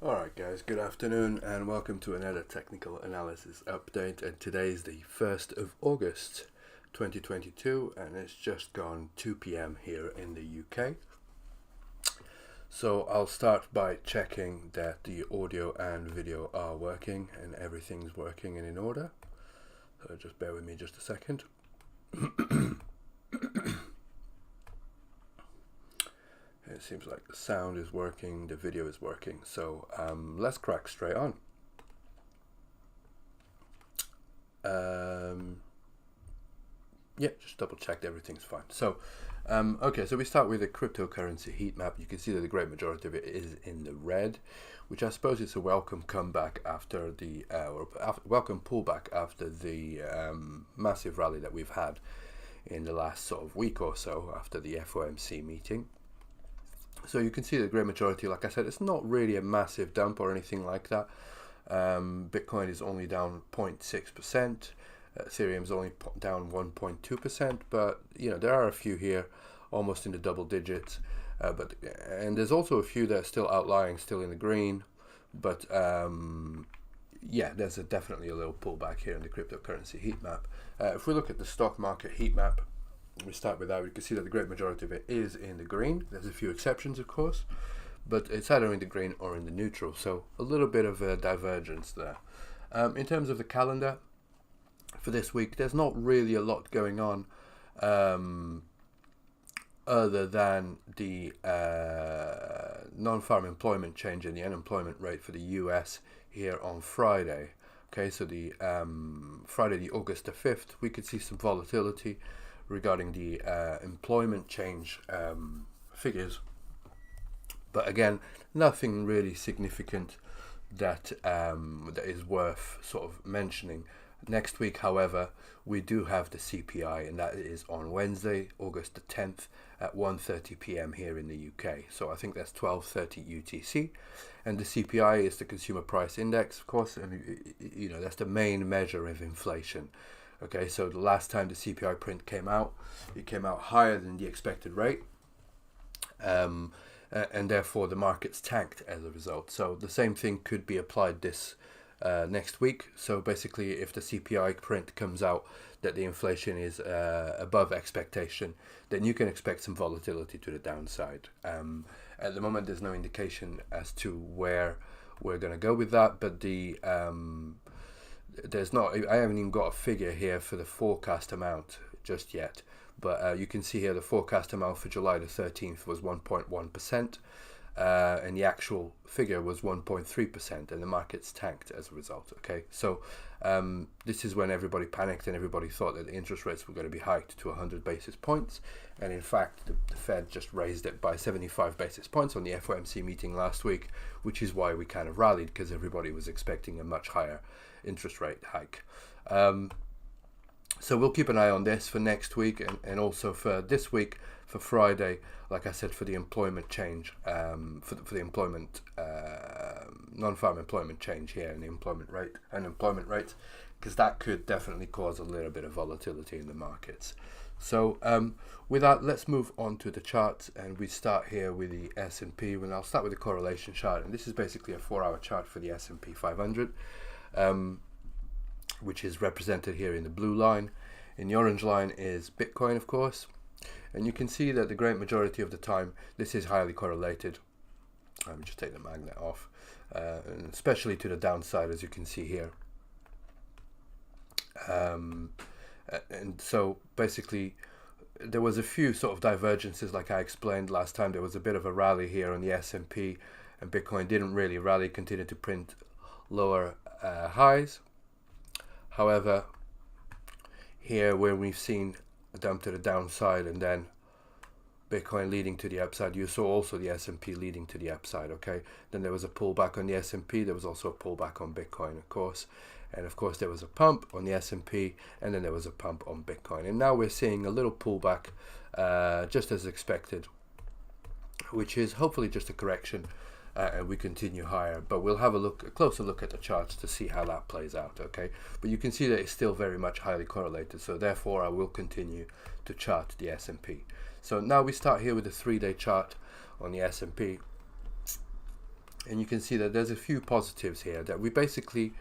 Alright guys, good afternoon and welcome to another technical analysis update, and today is the 1st of August 2022 and it's just gone 2 p.m. here in the UK. So I'll start by checking that the audio and video are working and everything's working and in order. So just bear with me just a second. It seems like the sound is working, the video is working, so let's crack straight on. Yeah, just double checked everything's fine. So, okay, so we start with a cryptocurrency heat map. You can see that the great majority of it is in the red, which I suppose is a welcome comeback after the, welcome pullback after the massive rally that we've had in the last sort of week or so after the FOMC meeting. So you can see the great majority, like I said, it's not really a massive dump or anything like that. Bitcoin is only down 0.6%. Ethereum is only down 1.2%, but you know there are a few here almost in the double digits. And there's also a few that are still outlying, still in the green. But yeah, there's definitely a little pullback here in the cryptocurrency heat map. If we look at the stock market heat map, we start with that. We can see that the great majority of it is in the green. There's a few exceptions, of course, but it's either in the green or in the neutral. So a little bit of a divergence there. In terms of the calendar for this week, there's not really a lot going on other than the non-farm employment change and the unemployment rate for the US here on Friday. Okay, so the Friday, the August the 5th, we could see some volatility regarding the employment change figures, but again, nothing really significant that that is worth sort of mentioning. Next week, however, we do have the CPI, and that is on Wednesday, August the 10th at 1:30 p.m. here in the UK. So I think that's 12:30 UTC, and the CPI is the Consumer Price Index, of course, and you know that's the main measure of inflation. Okay, so the last time the CPI print came out, it came out higher than the expected rate, and therefore the markets tanked as a result. So the same thing could be applied this next week. So basically, if the CPI print comes out that the inflation is above expectation, then you can expect some volatility to the downside. At the moment, there's no indication as to where we're going to go with that, but the there's not, I haven't even got a figure here for the forecast amount just yet, but you can see here the forecast amount for July the 13th was 1.1%, and the actual figure was 1.3%, and the markets tanked as a result. Okay, so this is when everybody panicked and everybody thought that the interest rates were going to be hiked to 100 basis points, and in fact the Fed just raised it by 75 basis points on the FOMC meeting last week, which is why we kind of rallied, because everybody was expecting a much higher interest rate hike. So we'll keep an eye on this for next week, and also for this week, for Friday, like I said, for the employment change, for the employment, non-farm employment change here, and the employment rate, unemployment rate, because that could definitely cause a little bit of volatility in the markets. So with that, let's move on to the charts, and we start here with the S&P, and I'll start with the correlation chart, and this is basically a 4-hour chart for the S&P 500. Which is represented here in the blue line. In the orange line is Bitcoin, of course, and you can see that the great majority of the time this is highly correlated. Let me just take the magnet off, and especially to the downside, as you can see here. And so basically there was a few sort of divergences, like I explained last time. There was a bit of a rally here on the S&P, and Bitcoin didn't really rally, continued to print lower highs. However, here where we've seen a dump to the downside and then Bitcoin leading to the upside, you saw also the S&P leading to the upside. Okay, then there was a pullback on the S&P, there was also a pullback on Bitcoin, of course, and of course there was a pump on the S&P, and then there was a pump on Bitcoin, and now we're seeing a little pullback, just as expected, which is hopefully just a correction. And we continue higher, but we'll have a closer look at the charts to see how that plays out. Okay, but you can see that it's still very much highly correlated, so therefore I will continue to chart the S&P. So now we start here with the 3-day chart on the S&P, And you can see that there's a few positives here, that we basically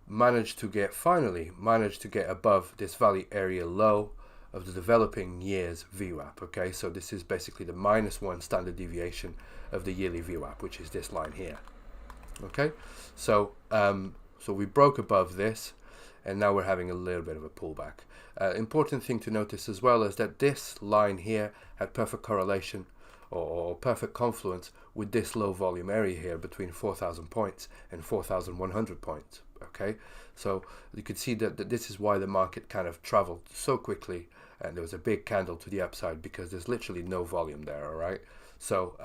finally managed to get above this value area low of the developing years VWAP. Okay, so this is basically the -1 standard deviation of the yearly VWAP, which is this line here. Okay, so so we broke above this, and now we're having a little bit of a pullback. Important thing to notice as well is that this line here had perfect correlation or perfect confluence with this low volume area here between 4,000 points and 4,100 points. Okay, so you can see that this is why the market kind of traveled so quickly, and there was a big candle to the upside, because there's literally no volume there. All right, so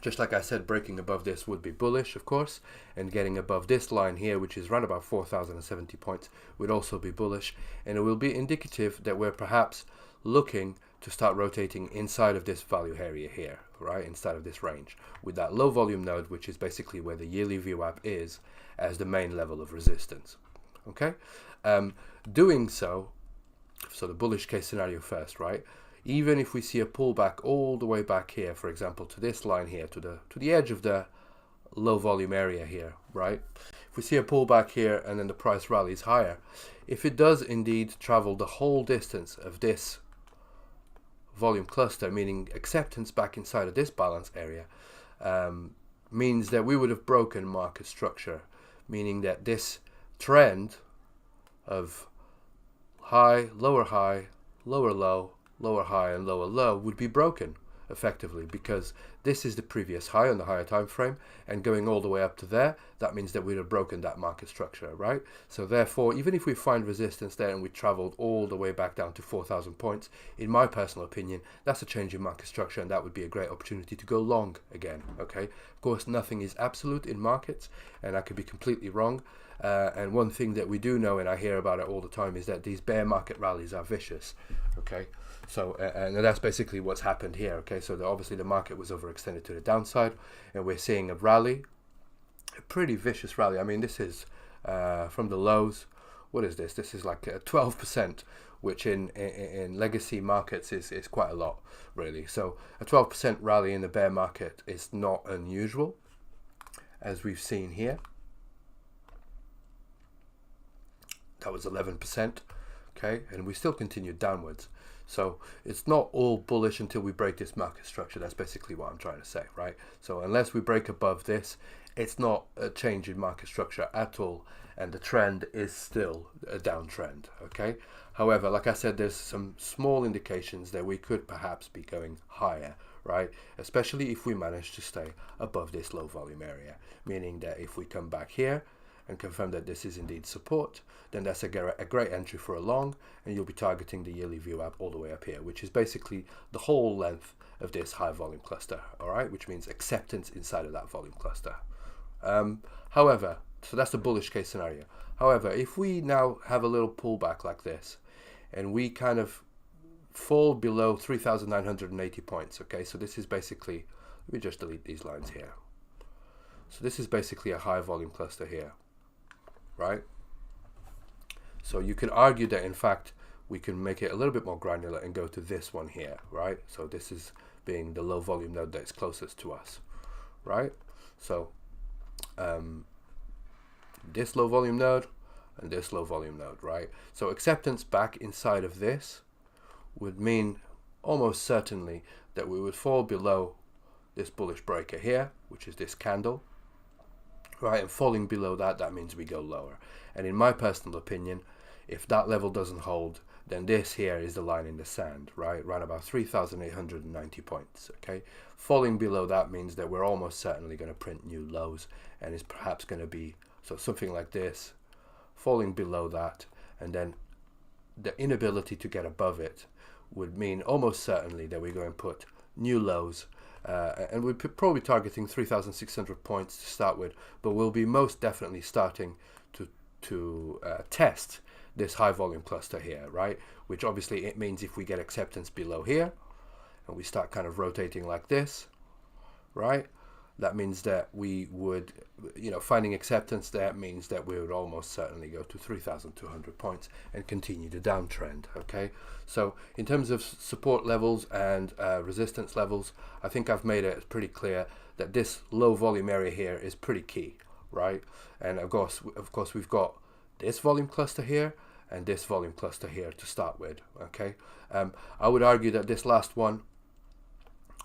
just like I said, breaking above this would be bullish, of course, and getting above this line here, which is around about 4,070 points, would also be bullish, and it will be indicative that we're perhaps looking to start rotating inside of this value area here, right, inside of this range, with that low volume node, which is basically where the yearly VWAP is, as the main level of resistance. Okay, doing so the bullish case scenario first, right? Even if we see a pullback all the way back here, for example, to this line here, to the edge of the low volume area here, right? If we see a pullback here and then the price rallies higher, if it does indeed travel the whole distance of this volume cluster, meaning acceptance back inside of this balance area, means that we would have broken market structure, meaning that this trend of high, lower low, lower high and lower low would be broken effectively, because this is the previous high on the higher time frame, and going all the way up to there, that means that we'd have broken that market structure, right? So therefore, even if we find resistance there and we traveled all the way back down to 4,000 points, in my personal opinion, that's a change in market structure, and that would be a great opportunity to go long again. Okay, of course, nothing is absolute in markets, and I could be completely wrong. And one thing that we do know, and I hear about it all the time, is that these bear market rallies are vicious. Okay, so and that's basically what's happened here. Okay, so obviously the market was overextended to the downside, and we're seeing a rally, a pretty vicious rally. I mean, this is from the lows. What is this? This is like 12%, which in legacy markets is quite a lot, really. So a 12% rally in the bear market is not unusual, as we've seen here. That was 11%, okay, and we still continued downwards. So it's not all bullish until we break this market structure. That's basically what I'm trying to say, right? So unless we break above this, it's not a change in market structure at all, and the trend is still a downtrend, okay? However, like I said, there's some small indications that we could perhaps be going higher, right? Especially if we manage to stay above this low volume area, meaning that if we come back here and confirm that this is indeed support, then that's a great entry for a long, and you'll be targeting the yearly VWAP all the way up here, which is basically the whole length of this high volume cluster, all right, which means acceptance inside of that volume cluster. However, so that's the bullish case scenario. However, if we now have a little pullback like this, and we kind of fall below 3,980 points, okay, so this is basically, let me just delete these lines here. So this is basically a high volume cluster here, right? So you can argue that in fact we can make it a little bit more granular and go to this one here, right? So this is being the low volume node that is closest to us, right? So this low volume node and this low volume node, right? So acceptance back inside of this would mean almost certainly that we would fall below this bullish breaker here, which is this candle, right? And falling below that, that means we go lower. And in my personal opinion, if that level doesn't hold, then this here is the line in the sand, right? Around about 3,890 points, okay? Falling below that means that we're almost certainly going to print new lows, and it's perhaps going to be, so something like this, falling below that, and then the inability to get above it would mean almost certainly that we're going to put new lows, and we're probably targeting 3,600 points to start with, but we'll be most definitely starting to test this high volume cluster here, right? Which obviously it means if we get acceptance below here and we start kind of rotating like this, right? that means that we would, finding acceptance there means that we would almost certainly go to 3,200 points and continue the downtrend. Okay, so in terms of support levels and resistance levels, I think I've made it pretty clear that this low volume area here is pretty key, right? And of course we've got this volume cluster here and this volume cluster here to start with. Okay, I would argue that this last one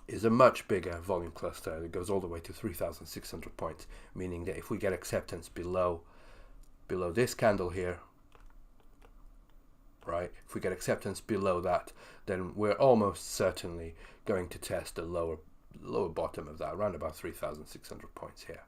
is a much bigger volume cluster. It goes all the way to 3,600 points, meaning that if we get acceptance below this candle here, right, if we get acceptance below that, then we're almost certainly going to test the lower bottom of that, around about 3,600 points here.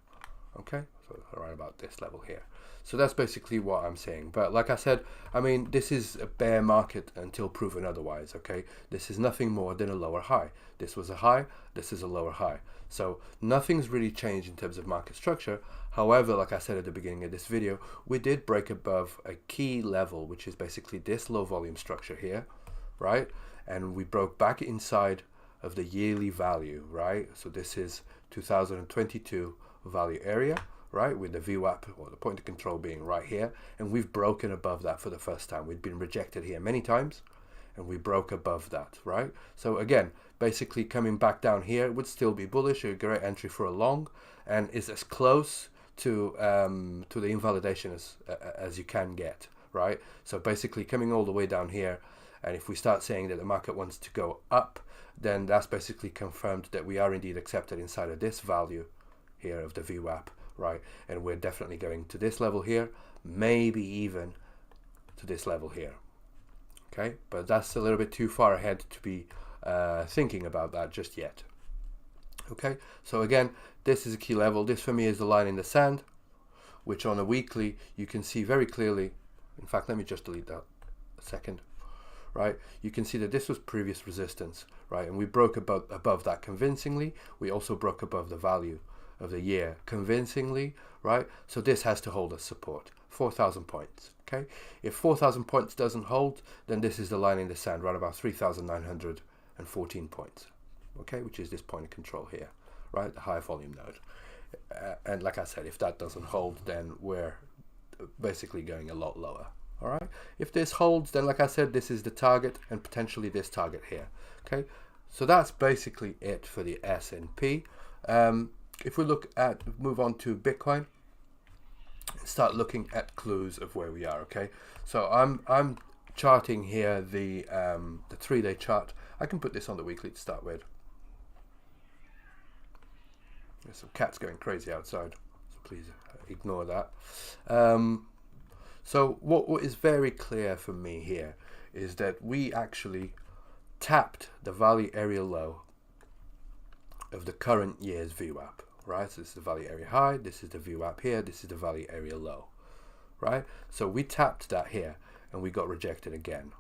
Okay, so around about this level here. So that's basically what I'm saying. But like I said, I mean, this is a bear market until proven otherwise. Okay, this is nothing more than a lower high. This was a high, this is a lower high. So nothing's really changed in terms of market structure. However, like I said at the beginning of this video, we did break above a key level, which is basically this low volume structure here, right? And we broke back inside of the yearly value, right? So this is 2022 value area, right, with the VWAP or the point of control being right here, and we've broken above that for the first time. We'd been rejected here many times, and we broke above that, right? So again, basically coming back down here would still be bullish, a great entry for a long, and is as close to the invalidation as you can get, right? So basically coming all the way down here, and if we start saying that the market wants to go up, then that's basically confirmed that we are indeed accepted inside of this value here of the VWAP, right? And we're definitely going to this level here, maybe even to this level here. Okay, but that's a little bit too far ahead to be thinking about that just yet. Okay, so again, this is a key level. This for me is the line in the sand, which on a weekly you can see very clearly. In fact, let me just delete that a second. Right, you can see that this was previous resistance, right, and we broke above that convincingly. We also broke above the value of the year convincingly, right? So this has to hold as support, 4,000 points. Okay, if 4,000 points doesn't hold, then this is the line in the sand, right about 3,914 points. Okay, which is this point of control here, right, the high volume node. And like I said, if that doesn't hold, then we're basically going a lot lower. All right, if this holds, then like I said, this is the target and potentially this target here. Okay, so that's basically it for the S&P. If we move on to Bitcoin, start looking at clues of where we are. Okay, so I'm charting here the 3-day chart. I can put this on the weekly to start with. There's some cats going crazy outside, so please ignore that. So what is very clear for me here is that we actually tapped the value area low of the current year's VWAP, right? So this is the value area high, this is the VWAP here, this is the value area low, right? So we tapped that here and we got rejected again.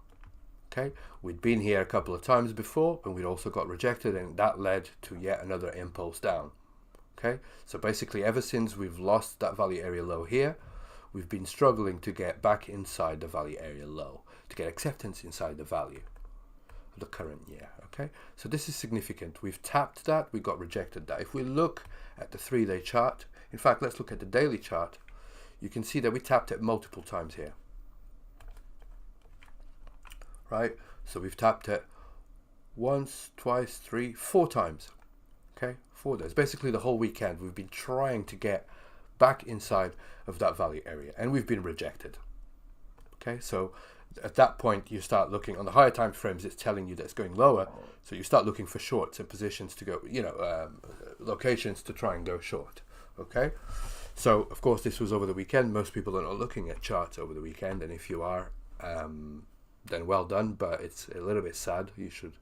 Okay, we'd been here a couple of times before and we'd also got rejected, and that led to yet another impulse down. Okay, so basically ever since we've lost that value area low here, we've been struggling to get back inside the value area low, to get acceptance inside the value of the current year. Okay, so this is significant. We've tapped that, we got rejected that. If we look at the 3-day chart, in fact, let's look at the daily chart, you can see that we tapped it multiple times here. Right, so we've tapped it once, twice, 3, 4 times. Okay, 4 days, basically the whole weekend we've been trying to get back inside of that value area, and we've been rejected. Okay, so at that point you start looking on the higher time frames, it's telling you that it's going lower, so you start looking for shorts and positions to go, locations to try and go short. Okay, so of course this was over the weekend. Most people are not looking at charts over the weekend, and if you are, then well done, but it's a little bit sad. You should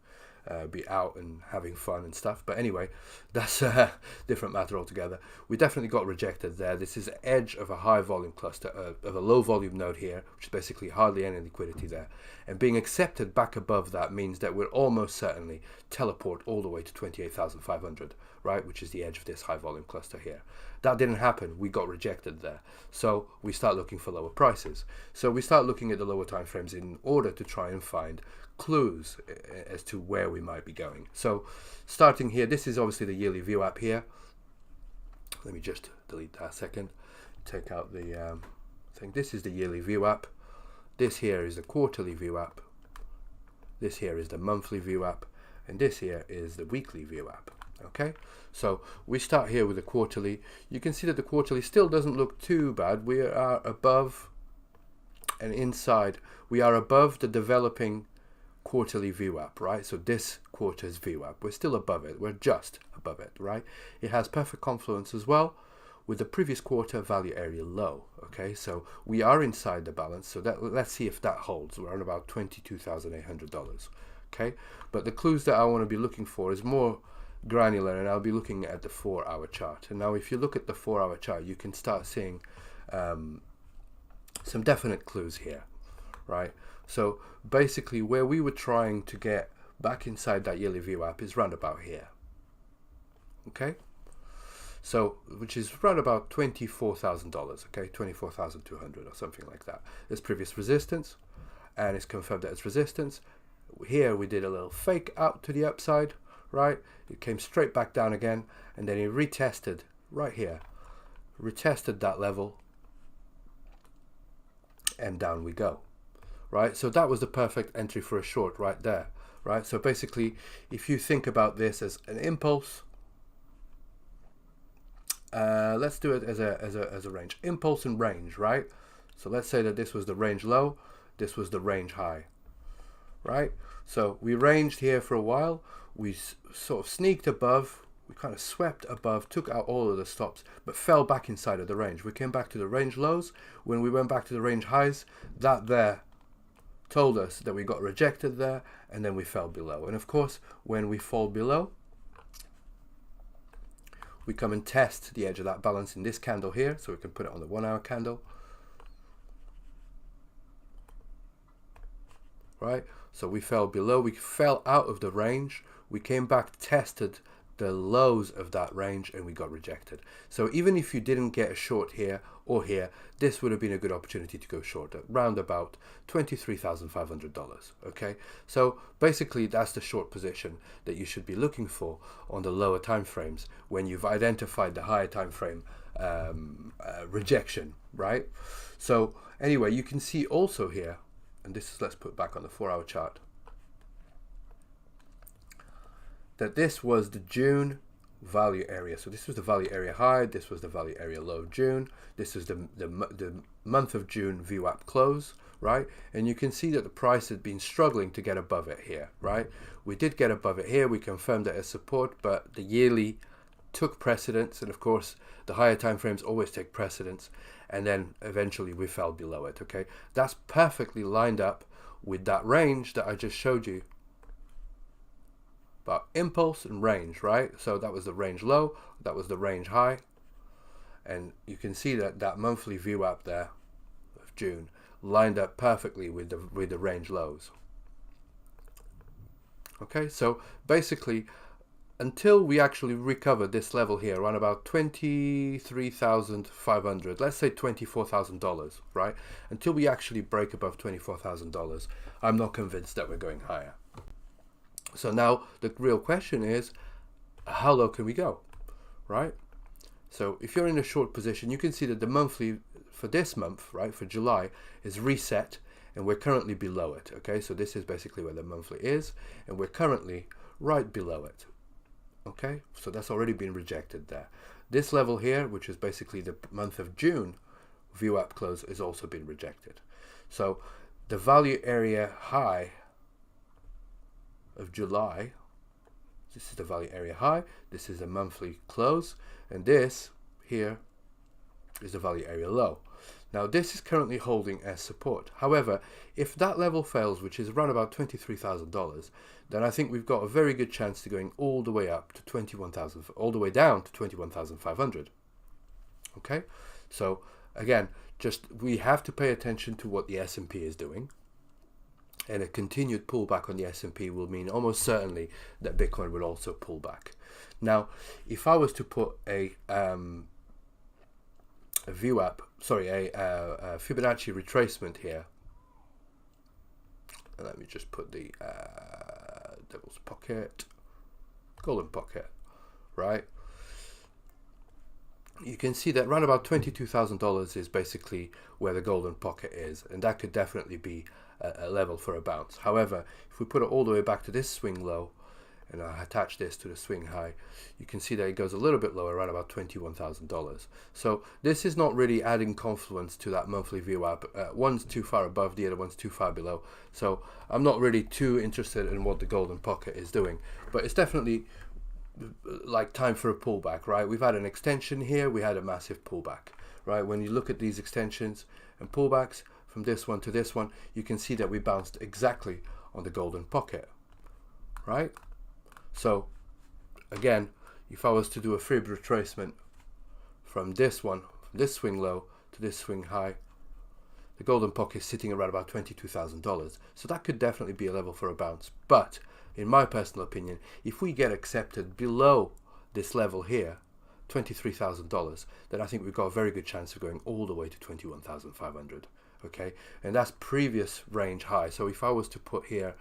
be out and having fun and stuff. But anyway, that's a different matter altogether. We definitely got rejected there. This is the edge of a high volume cluster, of a low volume node here, which is basically hardly any liquidity there. And being accepted back above that means that we'll almost certainly teleport all the way to 28,500, right, which is the edge of this high volume cluster here. That didn't happen. We got rejected there. So we start looking for lower prices. So we start looking at the lower time frames in order to try and find clues as to where we might be going. So starting here, this is obviously the yearly VWAP here. Let me just delete that a second. Take out the thing. This is the yearly VWAP. This here is the quarterly VWAP. This here is the monthly VWAP. And this here is the weekly VWAP. Okay, so we start here with the quarterly. You can see that the quarterly still doesn't look too bad. We are above and inside. We are above the developing quarterly VWAP, right? So this quarter's VWAP, we're still above it. We're just above it, right? It has perfect confluence as well with the previous quarter value area low. Okay, so we are inside the balance. So that, let's see if that holds. We're on about $22,800. Okay, but the clues that I want to be looking for is more granular, and I'll be looking at the 4-hour chart. And now if you look at the 4-hour chart, you can start seeing some definite clues here, right? So basically where we were trying to get back inside that yearly VWAP is round about here. Okay, so which is round about $24,000, okay, 24,200 or something like that. It's previous resistance, and it's confirmed that it's resistance. Here we did a little fake out to the upside, right? It came straight back down again, and then it retested right here, retested that level, and down we go, right? So that was the perfect entry for a short right there, right? So basically, if you think about this as an impulse, let's do it as a range, impulse and range, right? So let's say that this was the range low, this was the range high, right? So we ranged here for a while, we sort of sneaked above, we kind of swept above, took out all of the stops, but fell back inside of the range. We came back to the range lows. When we went back to the range highs, that there told us that we got rejected there, and then we fell below. And of course, when we fall below, we come and test the edge of that balance in this candle here, so we can put it on the 1-hour candle, right? So we fell below, we fell out of the range, we came back, tested the lows of that range, and we got rejected. So even if you didn't get a short here or here, this would have been a good opportunity to go short at round about $23,500. Okay, so basically that's the short position that you should be looking for on the lower time frames when you've identified the higher time frame rejection, right? So anyway, you can see also here, and this is, let's put back on the 4-hour chart, that this was the June value area. So this was the value area high, this was the value area low of June, this is the month of June VWAP close, right? And you can see that the price had been struggling to get above it here, right? We did get above it here, we confirmed it as support, but the yearly took precedence, and of course the higher time frames always take precedence, and then eventually we fell below it. Okay, that's perfectly lined up with that range that I just showed you about impulse and range, right? So that was the range low, that was the range high, and you can see that that monthly VWAP there of June lined up perfectly with the range lows. Okay, so basically, until we actually recover this level here around about 23,500, let's say $24,000, right? Until we actually break above $24,000, I'm not convinced that we're going higher. So now the real question is, how low can we go, right? So if you're in a short position, you can see that the monthly for this month, right, for July, is reset, and we're currently below it. Okay, so this is basically where the monthly is, and we're currently right below it. Okay, so that's already been rejected there. This level here, which is basically the month of June VWAP close, is also been rejected. So the value area high of July, this is the value area high, this is a monthly close, and this here is the value area low. Now this is currently holding as support. However, if that level fails, which is around about $23,000, then I think we've got a very good chance to going all the way up to 21,000, all the way down to 21,500. Okay, so again, just we have to pay attention to what the S&P is doing, and a continued pullback on the S&P will mean almost certainly that Bitcoin will also pull back. Now, if I was to put a VWAP, sorry, a Fibonacci retracement here, and let me just put the devil's pocket, golden pocket, right? you can see that around about $22,000 is basically where the golden pocket is, and that could definitely be a level for a bounce. However, if we put it all the way back to this swing low, and I attach this to the swing high, you can see that it goes a little bit lower, around about $21,000. So this is not really adding confluence to that monthly VWAP. One's too far above, the other one's too far below. So I'm not really too interested in what the golden pocket is doing, but it's definitely like time for a pullback, right? We've had an extension here, we had a massive pullback, right? When you look at these extensions and pullbacks from this one to this one, you can see that we bounced exactly on the golden pocket, right? So again, if I was to do a fib retracement from this one, from this swing low to this swing high, the golden pocket is sitting around about $22,000. So that could definitely be a level for a bounce. But in my personal opinion, if we get accepted below this level here, $23,000, then I think we've got a very good chance of going all the way to 21,500. Okay, and that's previous range high. So if I was to put here,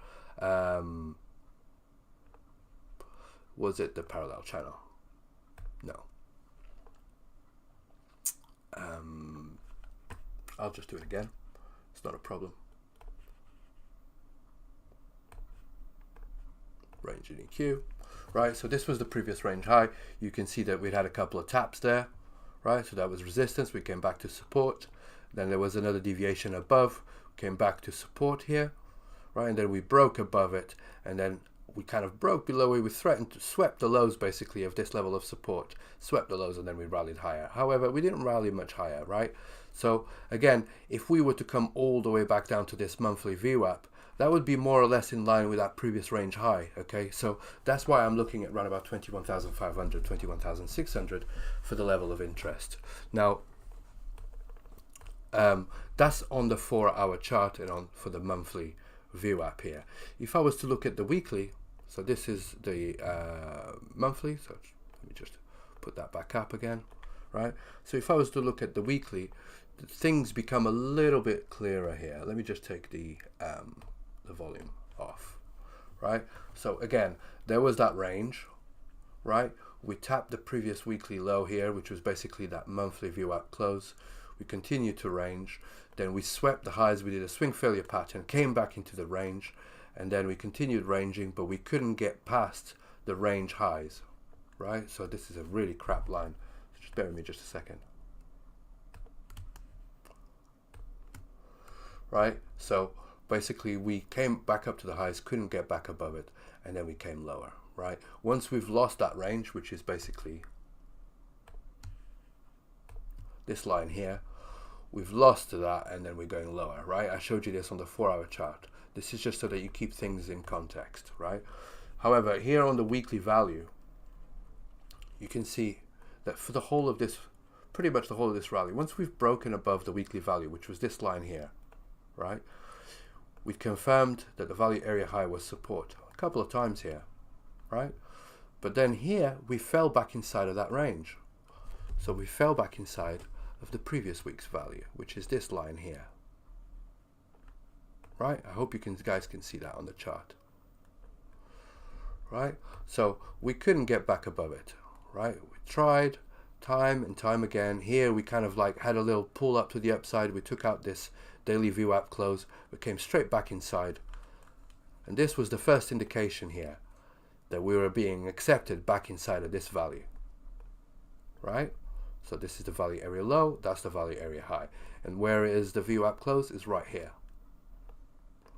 was it the parallel channel? No. I'll just do it again. It's not a problem. Range in EQ, right? So this was the previous range high. You can see that we'd had a couple of taps there, right? So that was resistance. We came back to support. Then there was another deviation above. Came back to support here, right? And then we broke above it, and then we kind of broke below it. We threatened to swept the lows basically of this level of support, swept the lows, and then we rallied higher. However, we didn't rally much higher, right? So again, if we were to come all the way back down to this monthly VWAP, that would be more or less in line with that previous range high. Okay, so that's why I'm looking at around about 21,500, 21,600 for the level of interest. Now, that's on the 4-hour chart and on for the monthly VWAP here. If I was to look at the weekly, so this is the monthly, so let me just put that back up again, right? So if I was to look at the weekly, things become a little bit clearer here. Let me just take the volume off, right? So again, there was that range, right? We tapped the previous weekly low here, which was basically that monthly VWAP close. We continued to range, then we swept the highs, we did a swing failure pattern, came back into the range, and then we continued ranging, but we couldn't get past the range highs, right? So this is a really crap line. So just bear with me just a second. Right, so basically we came back up to the highs, couldn't get back above it, and then we came lower, right? Once we've lost that range, which is basically this line here, we've lost to that, and then we're going lower, right? I showed you this on the 4-hour chart. This is just so that you keep things in context, right? However, here on the weekly value, you can see that for the whole of this, pretty much the whole of this rally, once we've broken above the weekly value, which was this line here, right, we confirmed that the value area high was support a couple of times here, right? But then here we fell back inside of that range. So we fell back inside of the previous week's value, which is this line here, right? I hope you guys can see that on the chart, right? So we couldn't get back above it, right? We tried time and time again. Here we kind of like had a little pull up to the upside. We took out this daily VWAP close. We came straight back inside, and this was the first indication here that we were being accepted back inside of this value, right? So this is the value area low, that's the value area high, and where is the VWAP close is right here,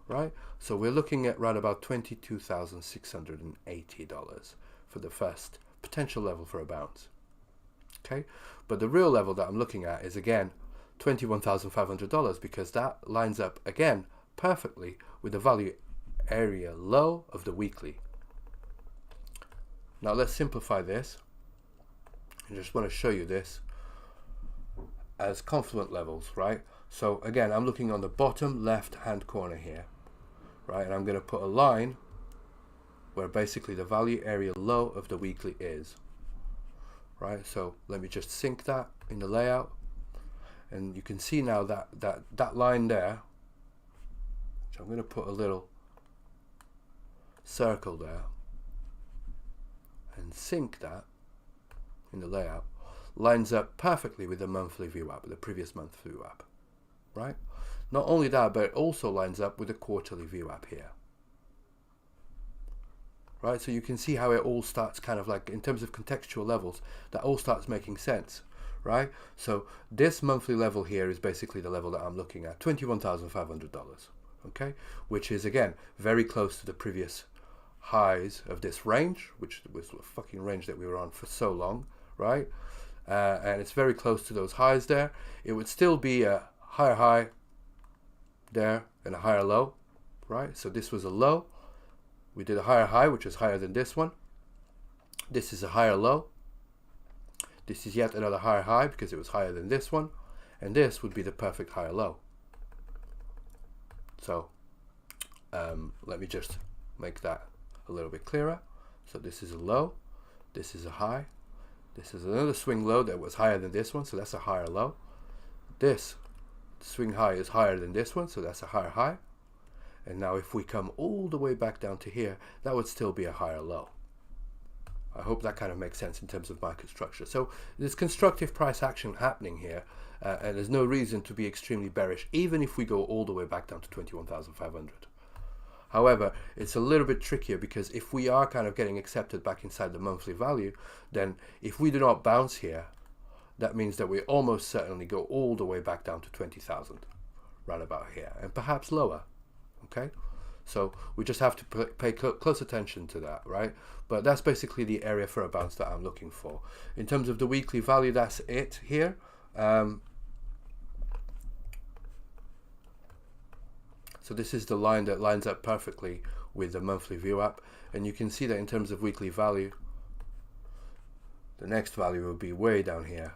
right? So we're looking at right about $22,680 for the first potential level for a bounce. Okay, but the real level that I'm looking at is again $21,500, because that lines up again perfectly with the value area low of the weekly. Now let's simplify this. I just want to show you this as confluent levels, right? So again, I'm looking on the bottom left hand corner here, right? And I'm going to put a line where basically the value area low of the weekly is, right? So let me just sync that in the layout, and you can see now that that line there, which I'm going to put a little circle there and sync that in the layout. lines up perfectly with the monthly VWAP, the previous month VWAP, right? Not only that, but it also lines up with the quarterly VWAP here. Right, so you can see how it all starts kind of like, in terms of contextual levels, that all starts making sense, right? So this monthly level here is basically the level that I'm looking at, $21,500, okay? Which is, again, very close to the previous highs of this range, which was a fucking range that we were on for so long, right? And it's very close to those highs there. It would still be a higher high there and a higher low, right? So this was a low. We did a higher high, which is higher than this one. This is a higher low. This is yet another higher high because it was higher than this one. And this would be the perfect higher low. So let me just make that a little bit clearer. So this is a low. This is a high. This is another swing low that was higher than this one. So that's a higher low. This swing high is higher than this one. So that's a higher high. And now if we come all the way back down to here, that would still be a higher low. I hope that kind of makes sense in terms of market structure. So there's constructive price action happening here, and there's no reason to be extremely bearish, even if we go all the way back down to 21,500. However, it's a little bit trickier because if we are kind of getting accepted back inside the monthly value, then if we do not bounce here, that means that we almost certainly go all the way back down to 20,000, right about here, and perhaps lower. Okay, so we just have to pay close attention to that, right? But that's basically the area for a bounce that I'm looking for. In terms of the weekly value, that's it here. So this is the line that lines up perfectly with the monthly VWAP, and you can see that in terms of weekly value, the next value will be way down here,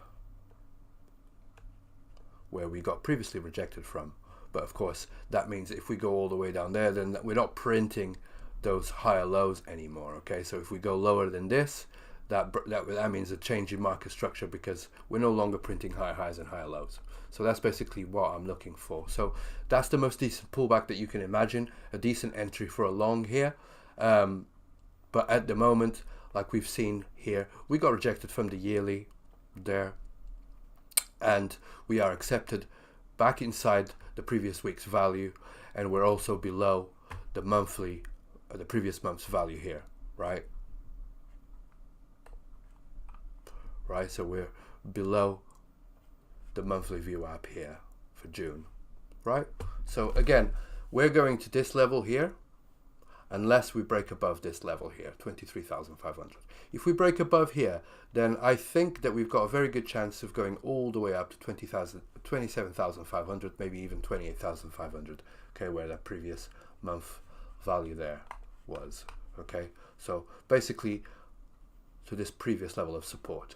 where we got previously rejected from. But of course, that means if we go all the way down there, then we're not printing those higher lows anymore. Okay, so if we go lower than this, that means a change in market structure because we're no longer printing higher highs and higher lows. So that's basically what I'm looking for. So that's the most decent pullback that you can imagine, a decent entry for a long here. But at the moment, like we've seen here, we got rejected from the yearly there, and we are accepted back inside the previous week's value, and we're also below the monthly, the previous month's value here, right? Right, so we're below the monthly VWAP here for June, right? So again, we're going to this level here unless we break above this level here, 23,500. If we break above here, then I think that we've got a very good chance of going all the way up to 27,500, maybe even 28,500, okay, where that previous month value there was, okay? So basically to this previous level of support,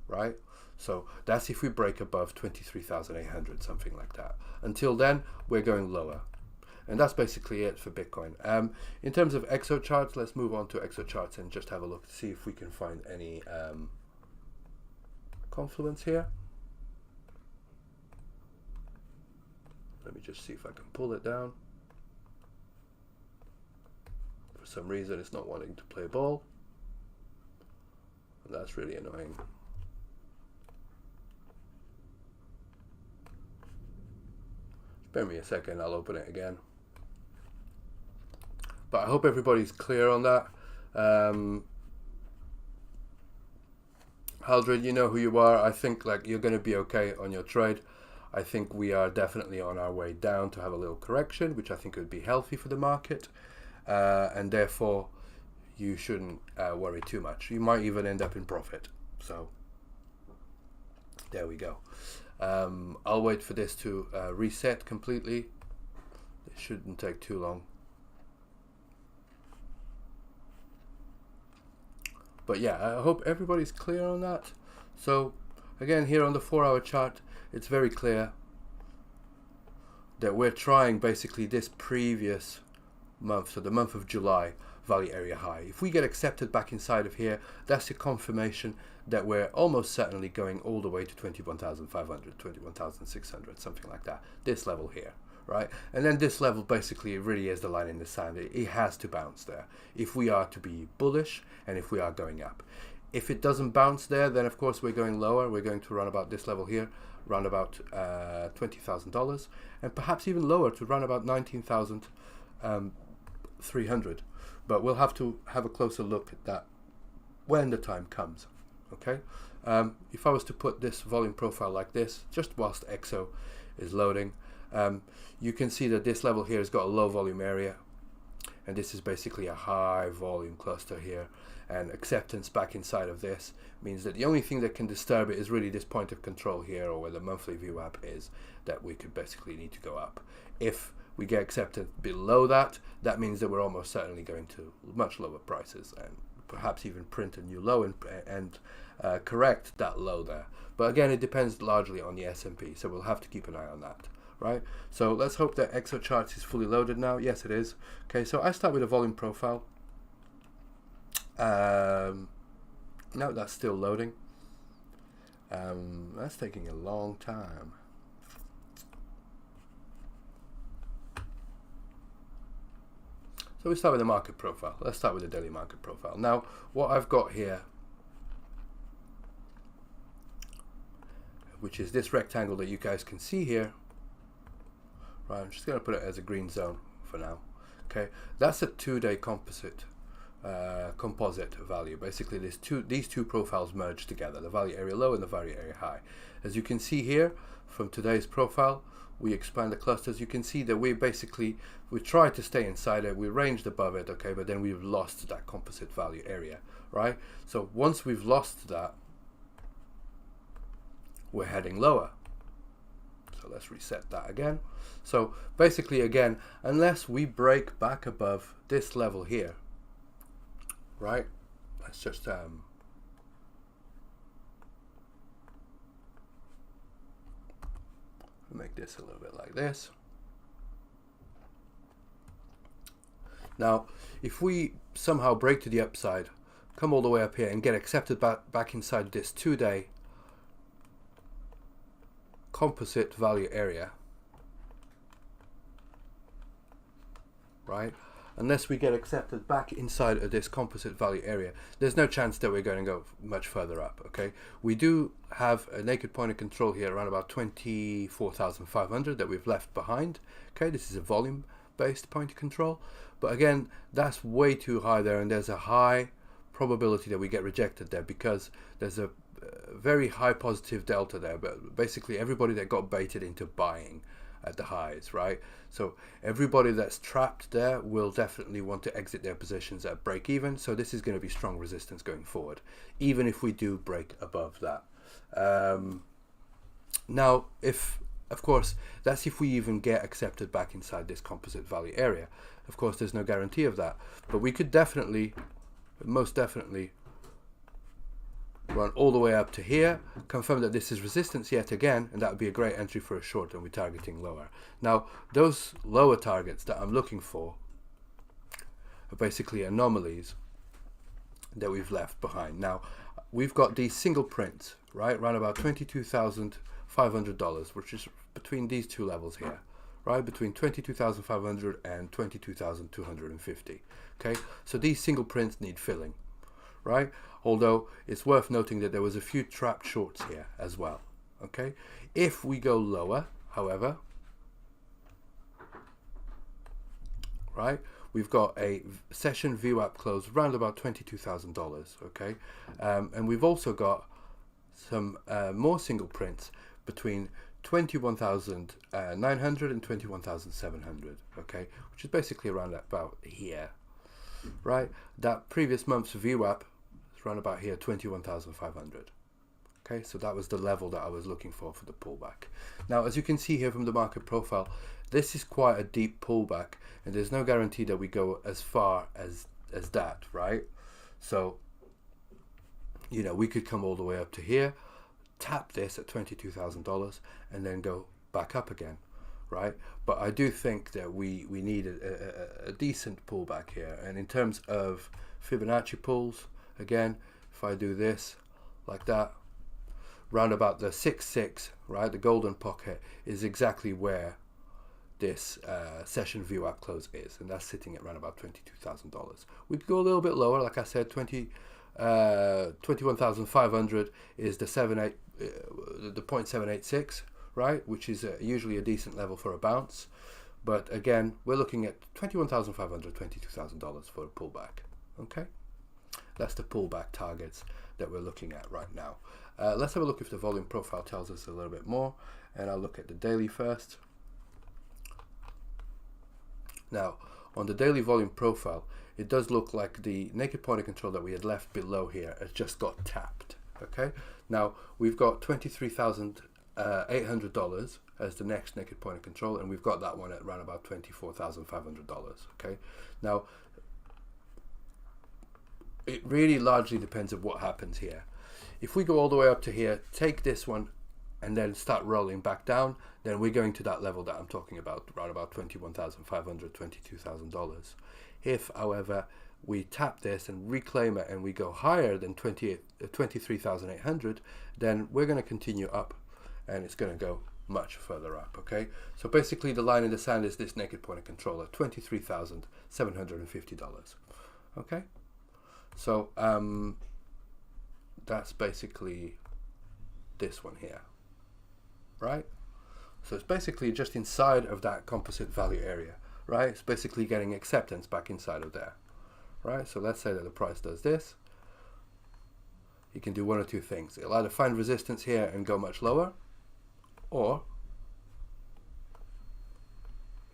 right? So that's if we break above 23,800, something like that. Until then, we're going lower. And that's basically it for Bitcoin. In terms of Exocharts, let's move on to Exocharts and just have a look to see if we can find any confluence here. Let me just see if I can pull it down. For some reason, it's not wanting to play ball. And that's really annoying. Spare me a second, I'll open it again. But I hope everybody's clear on that. Haldred, you know who you are. I think like you're going to be okay on your trade. I think we are definitely on our way down to have a little correction, which I think would be healthy for the market. And therefore, you shouldn't worry too much. You might even end up in profit. So, there we go. I'll wait for this to reset completely. It shouldn't take too long. But yeah, I hope everybody's clear on that. So again, here on the 4-hour chart, it's very clear that we're trying basically this previous month, so the month of July, value area high. If we get accepted back inside of here, that's a confirmation that we're almost certainly going all the way to 21,500, 21,600, something like that. This level here, right? And then this level basically really is the line in the sand. It has to bounce there if we are to be bullish and if we are going up. If it doesn't bounce there, then of course we're going lower. We're going to run about this level here, run about $20,000, and perhaps even lower to run about 19,300. But we'll have to have a closer look at that when the time comes. Okay. If I was to put this volume profile like this, just whilst EXO is loading, you can see that this level here has got a low volume area, and this is basically a high volume cluster here, and acceptance back inside of this means that the only thing that can disturb it is really this point of control here, or where the monthly VWAP is, that we could basically need to go up. If we get acceptance below that, that means that we're almost certainly going to much lower prices, and perhaps even print a new low and correct that low there. But again, it depends largely on the S&P, so we'll have to keep an eye on that. Right, so let's hope that Exocharts is fully loaded now. Yes, it is. Okay, so I start with a volume profile. No, that's still loading. That's taking a long time. So we start with the market profile. Let's start with the daily market profile. Now, what I've got here, which is this rectangle that you guys can see here. Right, I'm just going to put it as a green zone for now. Okay, that's a 2-day composite value. Basically, these two profiles merge together, the value area low and the value area high. As you can see here from today's profile, we expand the clusters. You can see that we tried to stay inside it, we ranged above it, okay, but then we've lost that composite value area, right? So once we've lost that, we're heading lower. So let's reset that again. So basically, again, unless we break back above this level here, right? Let's just make this a little bit like this. Now, if we somehow break to the upside, come all the way up here and get accepted back inside this 2-day composite value area, right? Unless we get accepted back inside of this composite value area, there's no chance that we're going to go much further up, okay? We do have a naked point of control here around about 24,500 that we've left behind, okay? This is a volume-based point of control, but again, that's way too high there, and there's a high probability that we get rejected there because there's a very high positive delta there, but basically everybody that got baited into buying at the highs, right? So everybody that's trapped there will definitely want to exit their positions at break even. So this is going to be strong resistance going forward, even if we do break above that. Now, of course, that's if we even get accepted back inside this composite value area. Of course, there's no guarantee of that, but we could definitely, most definitely, run all the way up to here, confirm that this is resistance yet again, and that would be a great entry for a short, and we're targeting lower. Now, those lower targets that I'm looking for are basically anomalies that we've left behind. Now, we've got these single prints, right, around about $22,500, which is between these two levels here, right, between 22,500 and 22,250. Okay, so these single prints need filling, right? Although it's worth noting that there was a few trapped shorts here as well. Okay, if we go lower, however, right, we've got a session VWAP close around about $22,000. Okay, and we've also got some more single prints between 21,900 and 21,700. Okay, which is basically around about here, right? That previous month's VWAP around about here, 21,500. Okay, so that was the level that I was looking for the pullback. Now, as you can see here from the market profile, this is quite a deep pullback, and there's no guarantee that we go as far as that, right? So, you know, we could come all the way up to here, tap this at $22,000, and then go back up again, right? But I do think that we need a decent pullback here. And in terms of Fibonacci pulls, again, if I do this like that, round about the 6.6, right, the golden pocket is exactly where this session VWAP close is, and that's sitting at around about $22,000. We could go a little bit lower, like I said, 22,000 21,500 is the 0.786, right, which is usually a decent level for a bounce. But again, we're looking at $21,500, $22,000 for a pullback. Okay, that's the pullback targets that we're looking at right now. Let's have a look if the volume profile tells us a little bit more, and I'll look at the daily first. Now, on the daily volume profile, it does look like the naked point of control that we had left below here has just got tapped. Okay, now we've got $23,800 as the next naked point of control, and we've got that one at around about $24,500. Okay, now it really largely depends on what happens here. If we go all the way up to here, take this one and then start rolling back down, then we're going to that level that I'm talking about, around about $21,500, $22,000. If, however, we tap this and reclaim it and we go higher than 23,800, then we're going to continue up, and it's going to go much further up. Okay, so basically the line in the sand is this naked point of control at $23,750. Okay, so that's basically this one here, right? So it's basically just inside of that composite value area, right? It's basically getting acceptance back inside of there, right? So let's say that the price does this. You can do one or two things. It'll either find resistance here and go much lower, or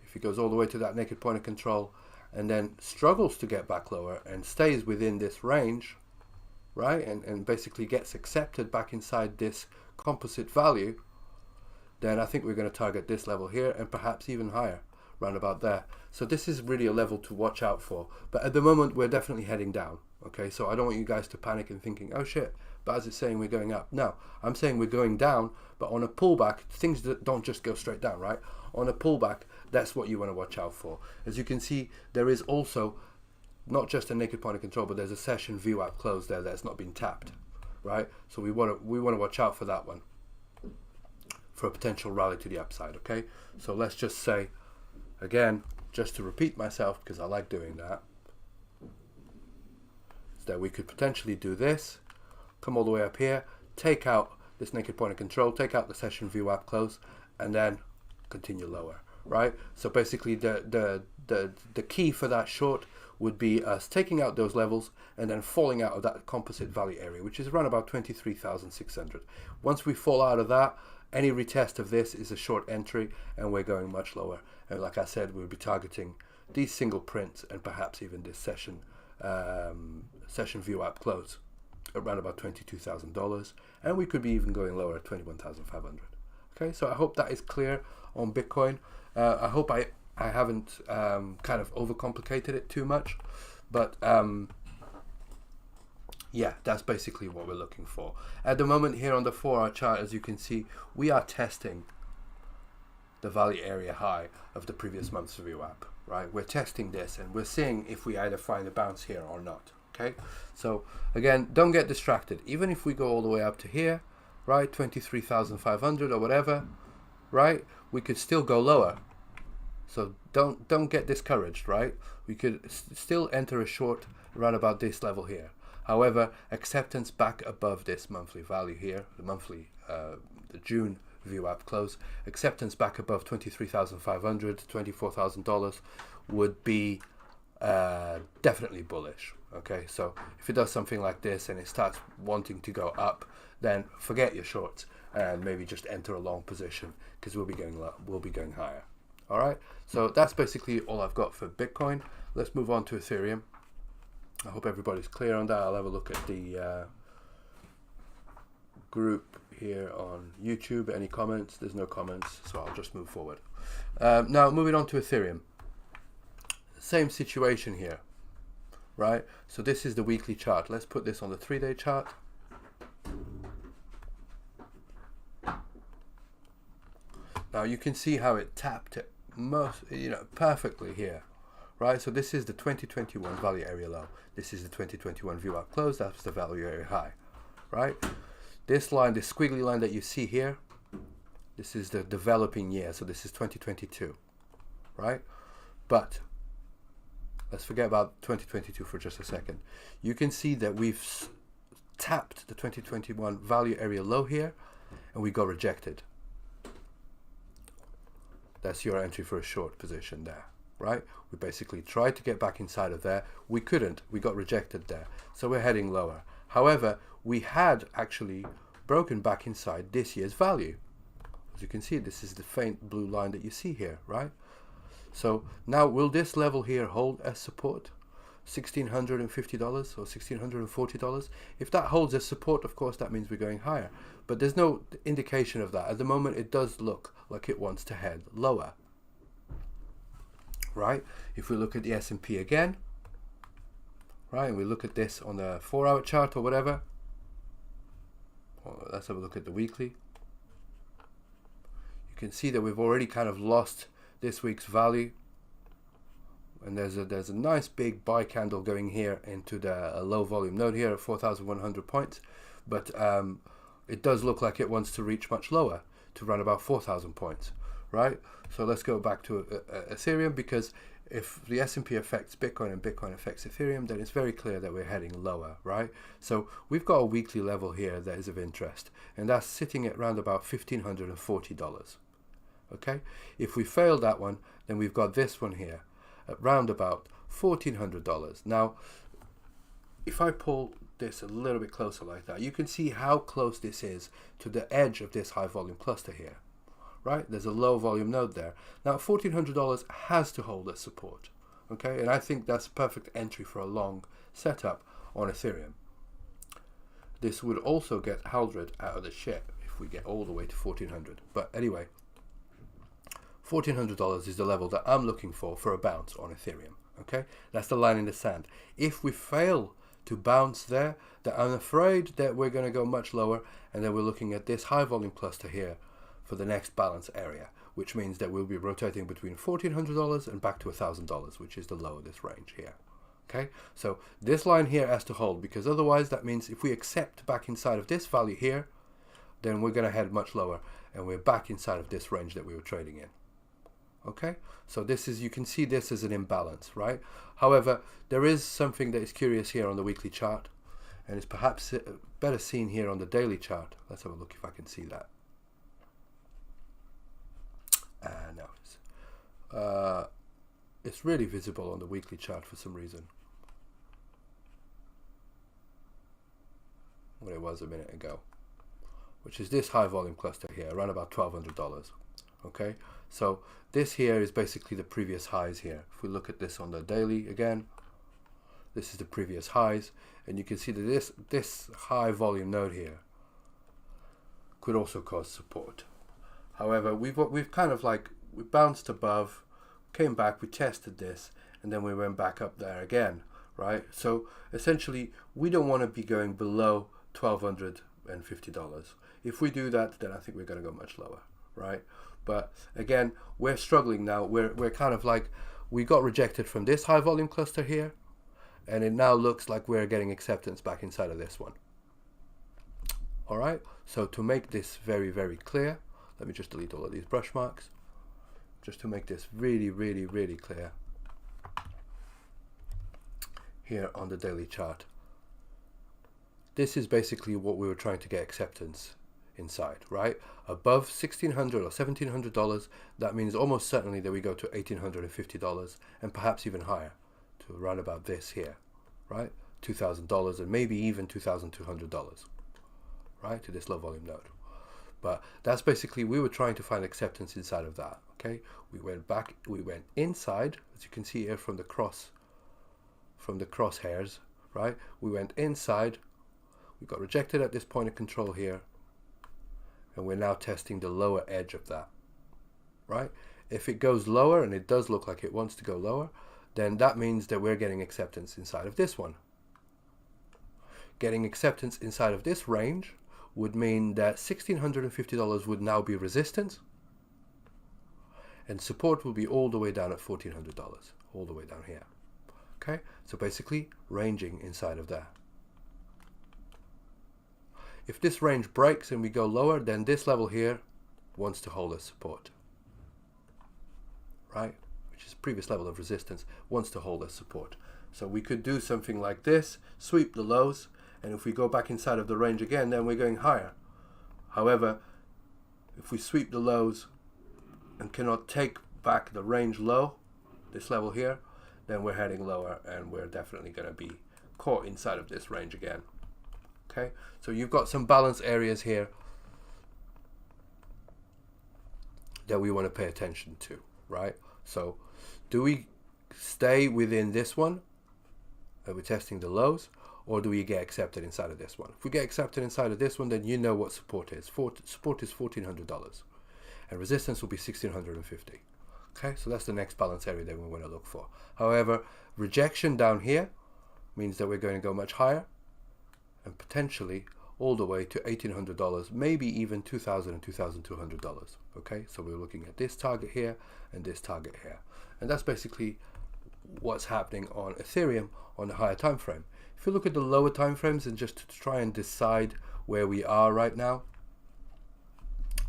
if it goes all the way to that naked point of control and then struggles to get back lower and stays within this range, right, and basically gets accepted back inside this composite value, then I think we're going to target this level here and perhaps even higher, round about there. So this is really a level to watch out for. But at the moment, we're definitely heading down. Okay, so I don't want you guys to panic and thinking, oh shit, Baz is saying we're going up. No, I'm saying we're going down, but on a pullback, things that don't just go straight down, right? On a pullback, that's what you want to watch out for. As you can see, there is also not just a naked point of control, but there's a session VWAP close there that's not been tapped, right? So we want to watch out for that one, for a potential rally to the upside. Okay, so let's just say, again, just to repeat myself because I like doing that, is that we could potentially do this, come all the way up here, take out this naked point of control, take out the session VWAP close, and then continue lower, right? So basically the key for that short would be us taking out those levels and then falling out of that composite value area, which is around about 23,600. Once we fall out of that, any retest of this is a short entry, and we're going much lower. And like I said, we'll be targeting these single prints and perhaps even this session VWAP close around about $22,000, and we could be even going lower at 21,500. Okay, so I hope that is clear on Bitcoin. I hope I haven't kind of overcomplicated it too much, but yeah, that's basically what we're looking for. At the moment here on the 4-hour chart, as you can see, we are testing the value area high of the previous month's VWAP, right? We're testing this and we're seeing if we either find a bounce here or not. Okay, so again, don't get distracted. Even if we go all the way up to here, right, 23,500 or whatever, right, we could still go lower. So don't get discouraged, right? We could still enter a short around about this level here. However, acceptance back above this monthly value here, the monthly, the June VWAP close, acceptance back above $23,500 to $24,000 would be definitely bullish. Okay, so if it does something like this and it starts wanting to go up, then forget your shorts and maybe just enter a long position, because we'll be going higher. All right, so that's basically all I've got for Bitcoin. Let's move on to Ethereum. I hope everybody's clear on that. I'll have a look at the group here on YouTube. Any comments? There's no comments, so I'll just move forward. Now, moving on to Ethereum. Same situation here, right? So this is the weekly chart. Let's put this on the 3-day chart. Now you can see how it tapped it perfectly here, right? So this is the 2021 value area low. This is the 2021 VWAP close. That's the value area high, right? This line, this squiggly line that you see here, this is the developing year. So this is 2022, right? But let's forget about 2022 for just a second. You can see that we've tapped the 2021 value area low here, and we got rejected. That's your entry for a short position there, right? We basically tried to get back inside of there. We couldn't. We got rejected there. So we're heading lower. However, we had actually broken back inside this year's value. As you can see, this is the faint blue line that you see here, right? So now, will this level here hold as support? $1,650 or $1,640? If that holds as support, of course, that means we're going higher. But there's no indication of that. At the moment, it does look like it wants to head lower, right? If we look at the S&P again, right, and we look at this on the 4-hour chart or whatever, let's have a look at the weekly. You can see that we've already kind of lost this week's value, and there's a nice big buy candle going here into the low volume node here at 4,100 points, but it does look like it wants to reach much lower, to run about 4,000 points, right? So let's go back to Ethereum, because if the S&P affects Bitcoin and Bitcoin affects Ethereum, then it's very clear that we're heading lower, right? So we've got a weekly level here that is of interest, and that's sitting at around about $1,540. Okay, if we fail that one, then we've got this one here at round about $1,400. Now, if I pull this a little bit closer like that, you can see how close this is to the edge of this high volume cluster here, right? There's a low volume node there. Now, $1,400 has to hold as support, okay? And I think that's a perfect entry for a long setup on Ethereum. This would also get Haldred out of the shit if we get all the way to 1,400. But anyway, $1,400 is the level that I'm looking for a bounce on Ethereum, okay? That's the line in the sand. If we fail to bounce there, then I'm afraid that we're going to go much lower, and then we're looking at this high volume cluster here for the next balance area, which means that we'll be rotating between $1,400 and back to $1,000, which is the low of this range here. Okay, so this line here has to hold, because otherwise that means if we accept back inside of this value here, then we're going to head much lower, and we're back inside of this range that we were trading in. Okay, so this is, you can see this as an imbalance, right? However, there is something that is curious here on the weekly chart, and it's perhaps better seen here on the daily chart. Let's have a look if I can see that. No, it's really visible on the weekly chart for some reason. What it was a minute ago, which is this high volume cluster here, around about $1,200. Okay, so this here is basically the previous highs here. If we look at this on the daily again, this is the previous highs, and you can see that this high volume node here could also cause support. However, we've kind of like, we bounced above, came back, we tested this, and then we went back up there again, right? So essentially, we don't want to be going below $1,250. If we do that, then I think we're going to go much lower, right? But again, we're struggling now. We're kind of like, we got rejected from this high volume cluster here, and it now looks like we're getting acceptance back inside of this one. All right, so to make this very, very clear, let me just delete all of these brush marks, just to make this really, really, really clear here on the daily chart. This is basically what we were trying to get acceptance inside, right? Above $1,600 or $1,700, that means almost certainly that we go to $1,850 and perhaps even higher, to around about this here, right? $2,000 and maybe even $2,200, right? To this low volume node. But that's basically, we were trying to find acceptance inside of that, okay? We went back, we went inside, as you can see here from the crosshairs, right? We went inside, we got rejected at this point of control here, and we're now testing the lower edge of that, right? If it goes lower, and it does look like it wants to go lower, then that means that we're getting acceptance inside of this one. Getting acceptance inside of this range would mean that $1,650 would now be resistance, and support will be all the way down at $1,400, all the way down here. Okay, so basically ranging inside of there. If this range breaks and we go lower, then this level here wants to hold as support, right? which is previous level of resistance, wants to hold as support. So we could do something like this, sweep the lows, and if we go back inside of the range again, then we're going higher. However, if we sweep the lows and cannot take back the range low, this level here, then we're heading lower, and we're definitely going to be caught inside of this range again. Okay, so you've got some balance areas here that we want to pay attention to, right? So do we stay within this one that we're testing the lows, or do we get accepted inside of this one? If we get accepted inside of this one, then you know what support is. Support is $1,400 and resistance will be $1,650. Okay, so that's the next balance area that we want to look for. However, rejection down here means that we're going to go much higher and potentially all the way to $1,800, maybe even $2,000 and $2,200. Okay, so we're looking at this target here and this target here, and that's basically what's happening on Ethereum on the higher time frame. If you look at the lower time frames and just to try and decide where we are right now,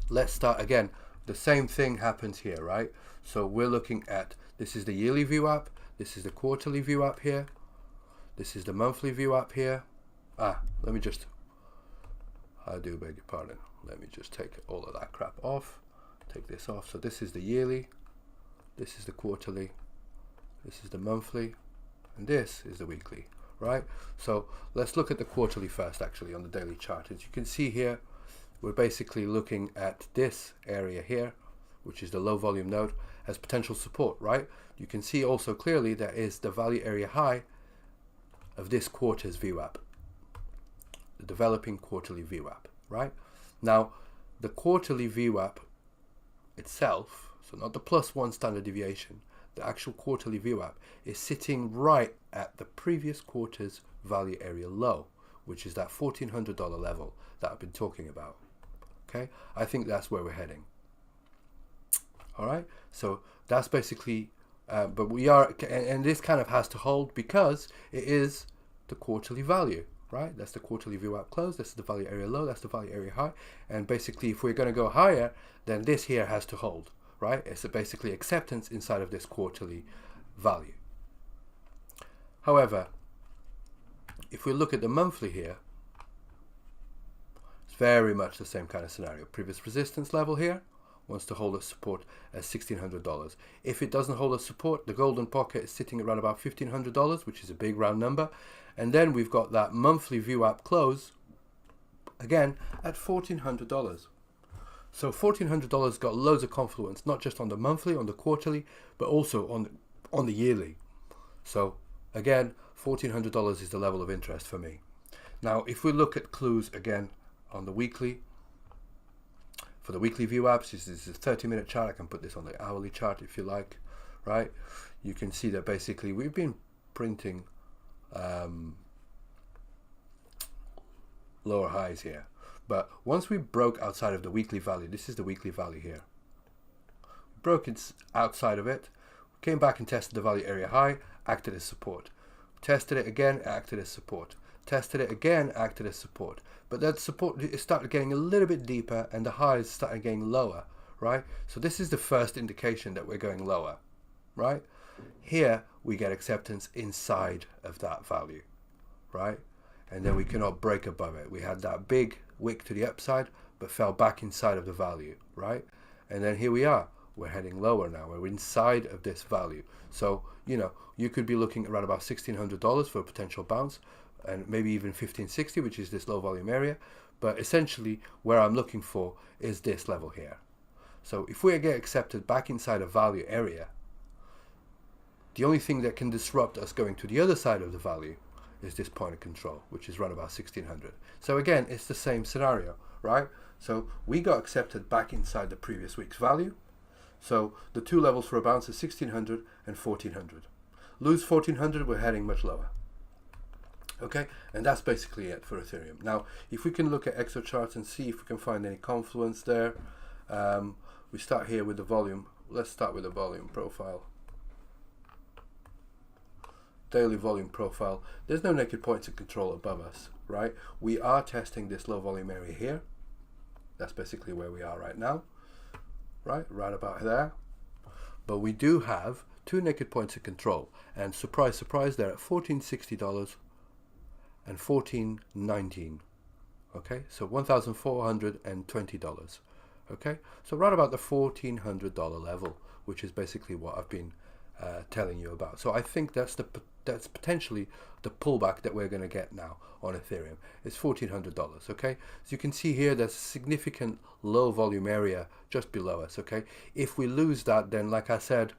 let's start again. The same thing happens here, right? So we're looking at, this is the yearly VWAP, this is the quarterly VWAP here, this is the monthly VWAP here. Let me just, I do beg your pardon, let me just take all of that crap off, take this off. So this is the yearly, this is the quarterly, this is the monthly, and this is the weekly, right? So let's look at the quarterly first, actually, on the daily chart. As you can see here, we're basically looking at this area here, which is the low volume node, as potential support, right? You can see also clearly that is the value area high of this quarter's VWAP, the developing quarterly VWAP, right? Now, the quarterly VWAP itself, so not the +1 standard deviation, the actual quarterly VWAP is sitting right at the previous quarter's value area low, which is that $1,400 level that I've been talking about. Okay, I think that's where we're heading. All right, so that's basically, but we are, and this kind of has to hold because it is the quarterly value, right? That's the quarterly VWAP close, that's the value area low, that's the value area high, and basically if we're going to go higher, then this here has to hold, right? It's basically acceptance inside of this quarterly value. However, if we look at the monthly here, it's very much the same kind of scenario. Previous resistance level here wants to hold a support at $1,600. If it doesn't hold a support, the golden pocket is sitting around about $1,500, which is a big round number. And then we've got that monthly VWAP close, again, at $1,400. So $1,400 got loads of confluence, not just on the monthly, on the quarterly, but also on the yearly. So again, $1,400 is the level of interest for me. Now, if we look at clues again on the weekly, for the weekly VWAPs, this is a 30-minute chart. I can put this on the hourly chart if you like, right? You can see that basically we've been printing lower highs here. But once we broke outside of the weekly value, this is the weekly value here. We broke it outside of it, came back and tested the value area high, acted as support. Tested it again, acted as support. Tested it again, acted as support. But that support, it started getting a little bit deeper and the highs started getting lower, right? So this is the first indication that we're going lower, right? Here we get acceptance inside of that value, right? And then we cannot break above it. We had that big wick to the upside, but fell back inside of the value, right? And then here we are. We're heading lower now. We're inside of this value. So, you know, you could be looking around about $1,600 for a potential bounce, and maybe even $1,560, which is this low volume area. But essentially, where I'm looking for is this level here. So if we get accepted back inside a value area, the only thing that can disrupt us going to the other side of the value is this point of control, which is around about 1,600. So again, it's the same scenario, right? So we got accepted back inside the previous week's value. So the two levels for a bounce is 1,600 and 1,400. Lose 1,400, we're heading much lower. Okay, and that's basically it for Ethereum. Now, if we can look at Exocharts and see if we can find any confluence there, we start here with the volume. Let's start with the volume profile. Daily volume profile. There's no naked points of control above us, right? We are testing this low volume area here. That's basically where we are right now, right about there. But we do have 2 naked points of control, and surprise, surprise, they're at $1,460 and $1,419. Okay, so $1,420. Okay, so right about the $1,400 level, which is basically what I've been telling you about. So I think that's potentially the pullback that we're going to get now on Ethereum. It's $1,400. Okay, so you can see here there's a significant low volume area just below us. Okay, if we lose that, then like I said,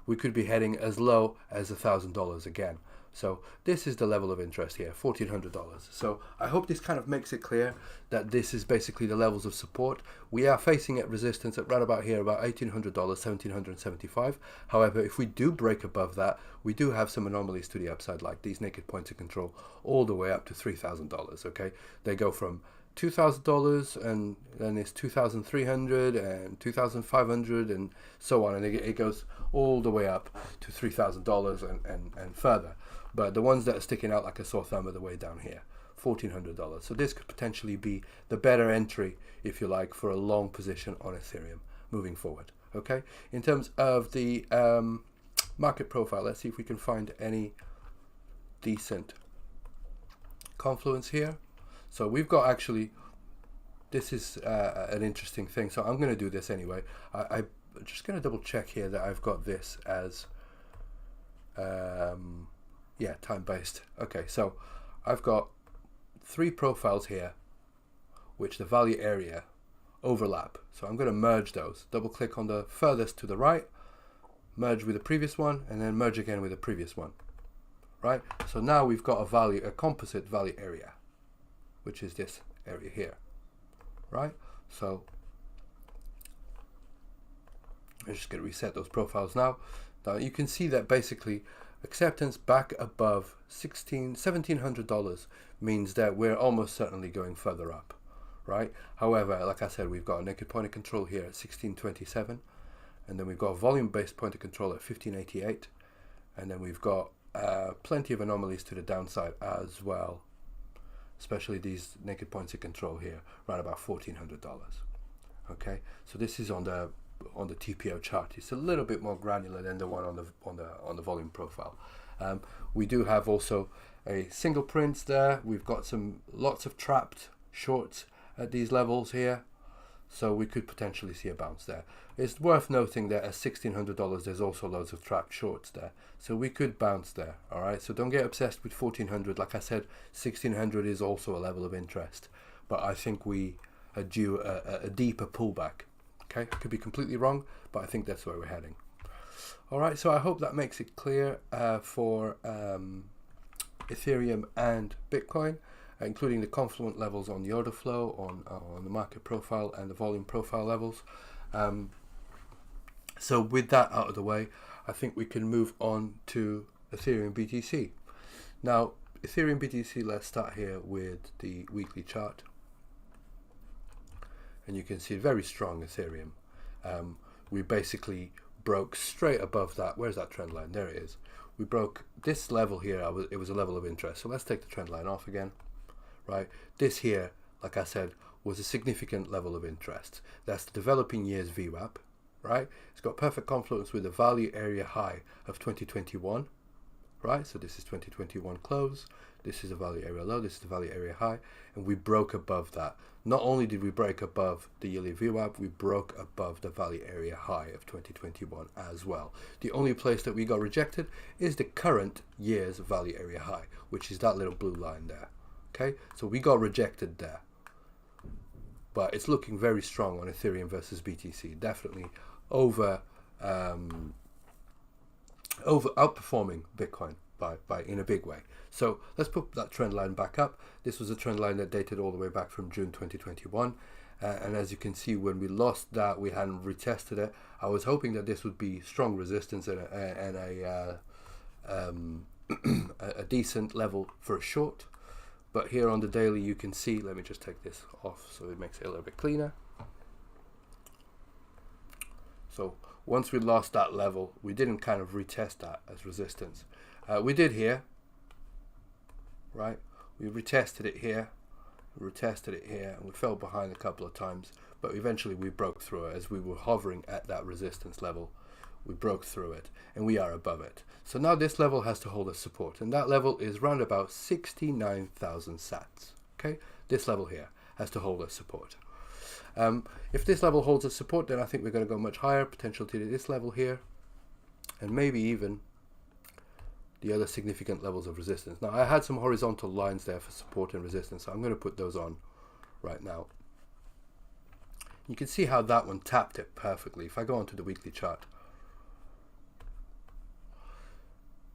we could be heading as low as $1,000 again. So this is the level of interest here, $1,400. So I hope this kind of makes it clear that this is basically the levels of support. We are facing at resistance at right about here, about $1,800, $1,775. However, if we do break above that, we do have some anomalies to the upside, like these naked points of control all the way up to $3,000. Okay, they go from $2,000 and then it's $2,300 and $2,500 and so on, and it goes all the way up to $3,000 and further. But the ones that are sticking out like a sore thumb are the way down here, $1,400. So this could potentially be the better entry, if you like, for a long position on Ethereum moving forward. Okay, in terms of the market profile, let's see if we can find any decent confluence here. So we've got actually, this is an interesting thing. So I'm going to do this anyway. I'm just going to double check here that I've got this as, yeah, time-based. Okay, so I've got 3 profiles here, which the value area overlap. So I'm going to merge those. Double click on the furthest to the right, merge with the previous one, and then merge again with the previous one. Right? So now we've got a composite value area, which is this area here, right? So I'm just going to reset those profiles now. Now you can see that basically acceptance back above $1,700 means that we're almost certainly going further up, right? However, like I said, we've got a naked point of control here at 1627, and then we've got a volume-based point of control at 1588, and then we've got plenty of anomalies to the downside as well, especially these naked points of control here, around about $1,400. Okay, so this is on the TPO chart. It's a little bit more granular than the one on the volume profile. We do have also a single print there. We've got lots of trapped shorts at these levels here, so we could potentially see a bounce there. It's worth noting that at $1,600 there's also loads of trapped shorts there, so we could bounce there. All right, so don't get obsessed with 1,400. Like I said, 1,600 is also a level of interest, but I think we are due a deeper pullback. Okay, I could be completely wrong, but I think that's where we're heading. All right, so I hope that makes it clear for Ethereum and Bitcoin, including the confluent levels on the order flow, on the market profile and the volume profile levels. So with that out of the way, I think we can move on to Ethereum BTC. Now, Ethereum BTC, let's start here with the weekly chart. And you can see very strong Ethereum. We basically broke straight above that. Where's that trend line? There it is. We broke this level here. It was a level of interest. So let's take the trend line off again. Right, this here, like I said, was a significant level of interest. That's the developing years VWAP, right? It's got perfect confluence with the value area high of 2021, right? So this is 2021 close, this is the value area low, this is the value area high, and we broke above that. Not only did we break above the yearly VWAP, we broke above the value area high of 2021 as well. The only place that we got rejected is the current year's value area high, which is that little blue line there. Okay, so we got rejected there, but it's looking very strong on Ethereum versus BTC. Definitely over outperforming Bitcoin by in a big way. So let's put that trend line back up. This was a trend line that dated all the way back from June 2021, and as you can see, when we lost that, we hadn't retested it. I was hoping that this would be strong resistance and a decent level for a short. But here on the daily, you can see, let me just take this off so it makes it a little bit cleaner. So once we lost that level, we didn't kind of retest that as resistance. We did here, right? We retested it here, and we fell behind a couple of times, but eventually we broke through it as we were hovering at that resistance level, we broke through it, and we are above it. So now this level has to hold as support, and that level is round about 69,000 sats. Okay, this level here has to hold as support. If this level holds as support, then I think we're going to go much higher, potential to this level here, and maybe even the other significant levels of resistance. Now, I had some horizontal lines there for support and resistance, so I'm going to put those on right now. You can see how that one tapped it perfectly. If I go onto the weekly chart,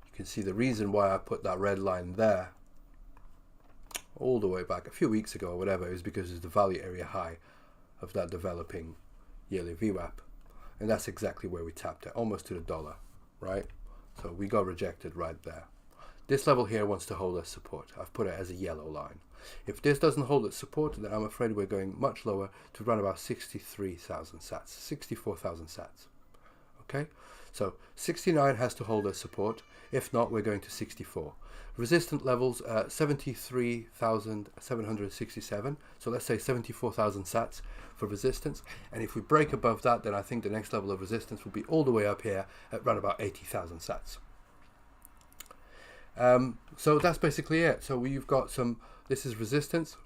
you can see the reason why I put that red line there all the way back a few weeks ago or whatever is because it's the value area high of that developing yearly VWAP, and that's exactly where we tapped it, almost to the dollar, right? So we got rejected right there. This level here wants to hold as support. I've put it as a yellow line. If this doesn't hold its support, then I'm afraid we're going much lower to around about 63,000 sats, 64,000 sats. Okay, so 69 has to hold as support. If not, we're going to 64. Resistant levels 73,767. So let's say 74,000 sats for resistance. And if we break above that, then I think the next level of resistance will be all the way up here at around about 80,000 sats. So that's basically it. So we've got some, this is resistance,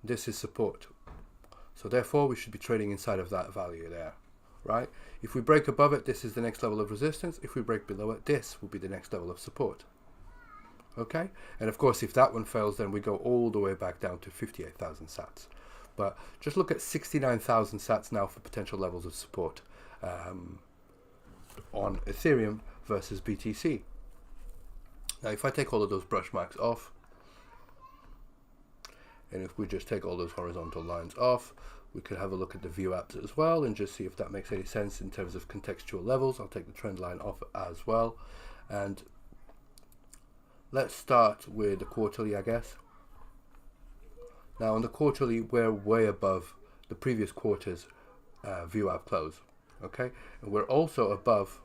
this is support. So therefore we should be trading inside of that value there, right? If we break above it, this is the next level of resistance. If we break below it, this will be the next level of support. Okay, and of course if that one fails, then we go all the way back down to 58,000 sats. But just look at 69,000 sats now for potential levels of support on Ethereum versus BTC. Now if I take all of those brush marks off, and if we just take all those horizontal lines off, we could have a look at the VWAPs as well and just see if that makes any sense in terms of contextual levels. I'll take the trend line off as well. And let's start with the quarterly, I guess. Now on the quarterly, we're way above the previous quarter's VWAP close. Okay, and we're also above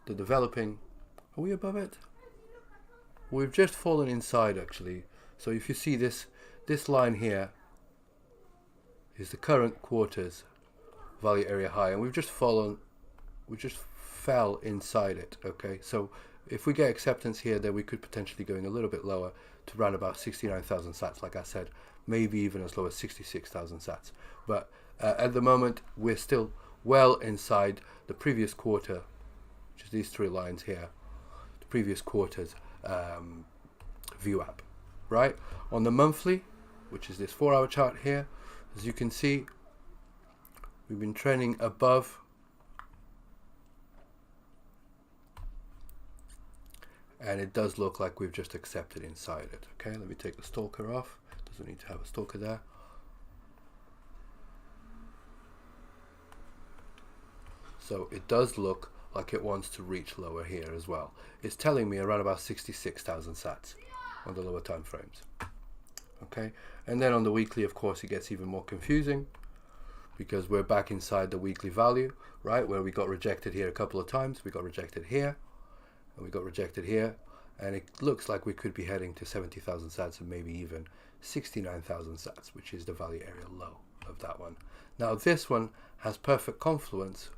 the developing. Are we above it? We've just fallen inside actually. So if you see this line here is the current quarter's value area high, and we've just fallen, we just fell inside it. Okay, so if we get acceptance here, then we could potentially going a little bit lower to around about 69,000 sats, like I said, maybe even as low as 66,000 sats. But at the moment, we're still well inside the previous quarter, which is these three lines here, the previous quarter's VWAP, right? On the monthly, which is this 4-hour chart here, as you can see, we've been trending above and it does look like we've just accepted inside it. Okay, let me take the stalker off. Doesn't need to have a stalker there. So it does look like it wants to reach lower here as well. It's telling me around about 66,000 sats on the lower time frames. Okay, and then on the weekly, of course, it gets even more confusing because we're back inside the weekly value, right, where we got rejected here a couple of times. We got rejected here and we got rejected here, and it looks like we could be heading to 70,000 sats and maybe even 69,000 sats, which is the value area low of that one. Now this one has perfect confluence,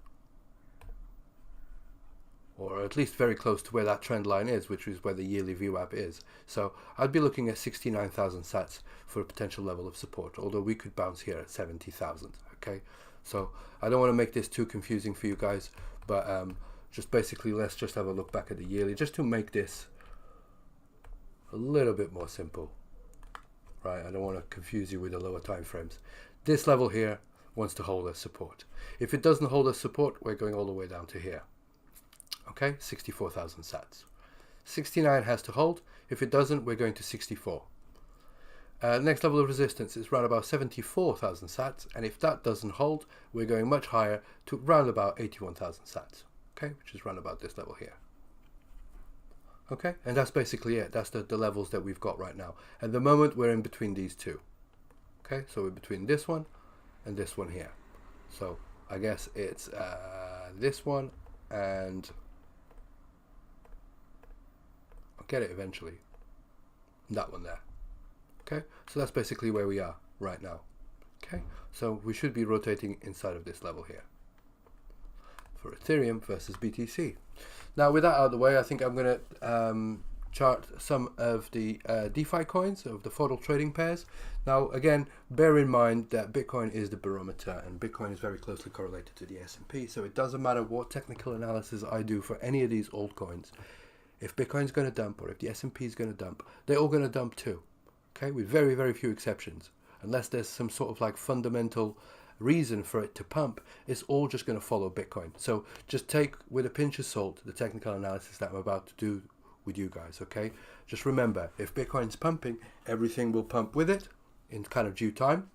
or at least very close to where that trend line is, which is where the yearly VWAP is. So I'd be looking at 69,000 sats for a potential level of support, although we could bounce here at 70,000. Okay, so I don't want to make this too confusing for you guys, but just basically let's just have a look back at the yearly just to make this a little bit more simple, right? I don't want to confuse you with the lower time frames. This level here wants to hold as support. If it doesn't hold as support, we're going all the way down to here. Okay, 64,000 sats. 69 has to hold. If it doesn't, we're going to 64. Next level of resistance is around about 74,000 sats, and if that doesn't hold, we're going much higher to around about 81,000 sats. Okay, which is around about this level here. Okay, and that's basically it. That's the levels that we've got right now. At the moment, we're in between these two. Okay, so we're between this one and this one here. So I guess it's this one and I'll get it eventually. That one there. Okay, so that's basically where we are right now. Okay, so we should be rotating inside of this level here. for Ethereum versus BTC. Now with that out of the way, I think I'm going to chart some of the DeFi coins of the FODL trading pairs. Now again, bear in mind that Bitcoin is the barometer, and Bitcoin is very closely correlated to the S&P, so it doesn't matter what technical analysis I do for any of these altcoins. If Bitcoin's going to dump, or if the S&P is going to dump, they're all going to dump too, okay, with very, very few exceptions. Unless there's some sort of like fundamental reason for it to pump, it's all just going to follow Bitcoin. So just take with a pinch of salt the technical analysis that I'm about to do with you guys, okay? Just remember, if Bitcoin's pumping, everything will pump with it in kind of due time,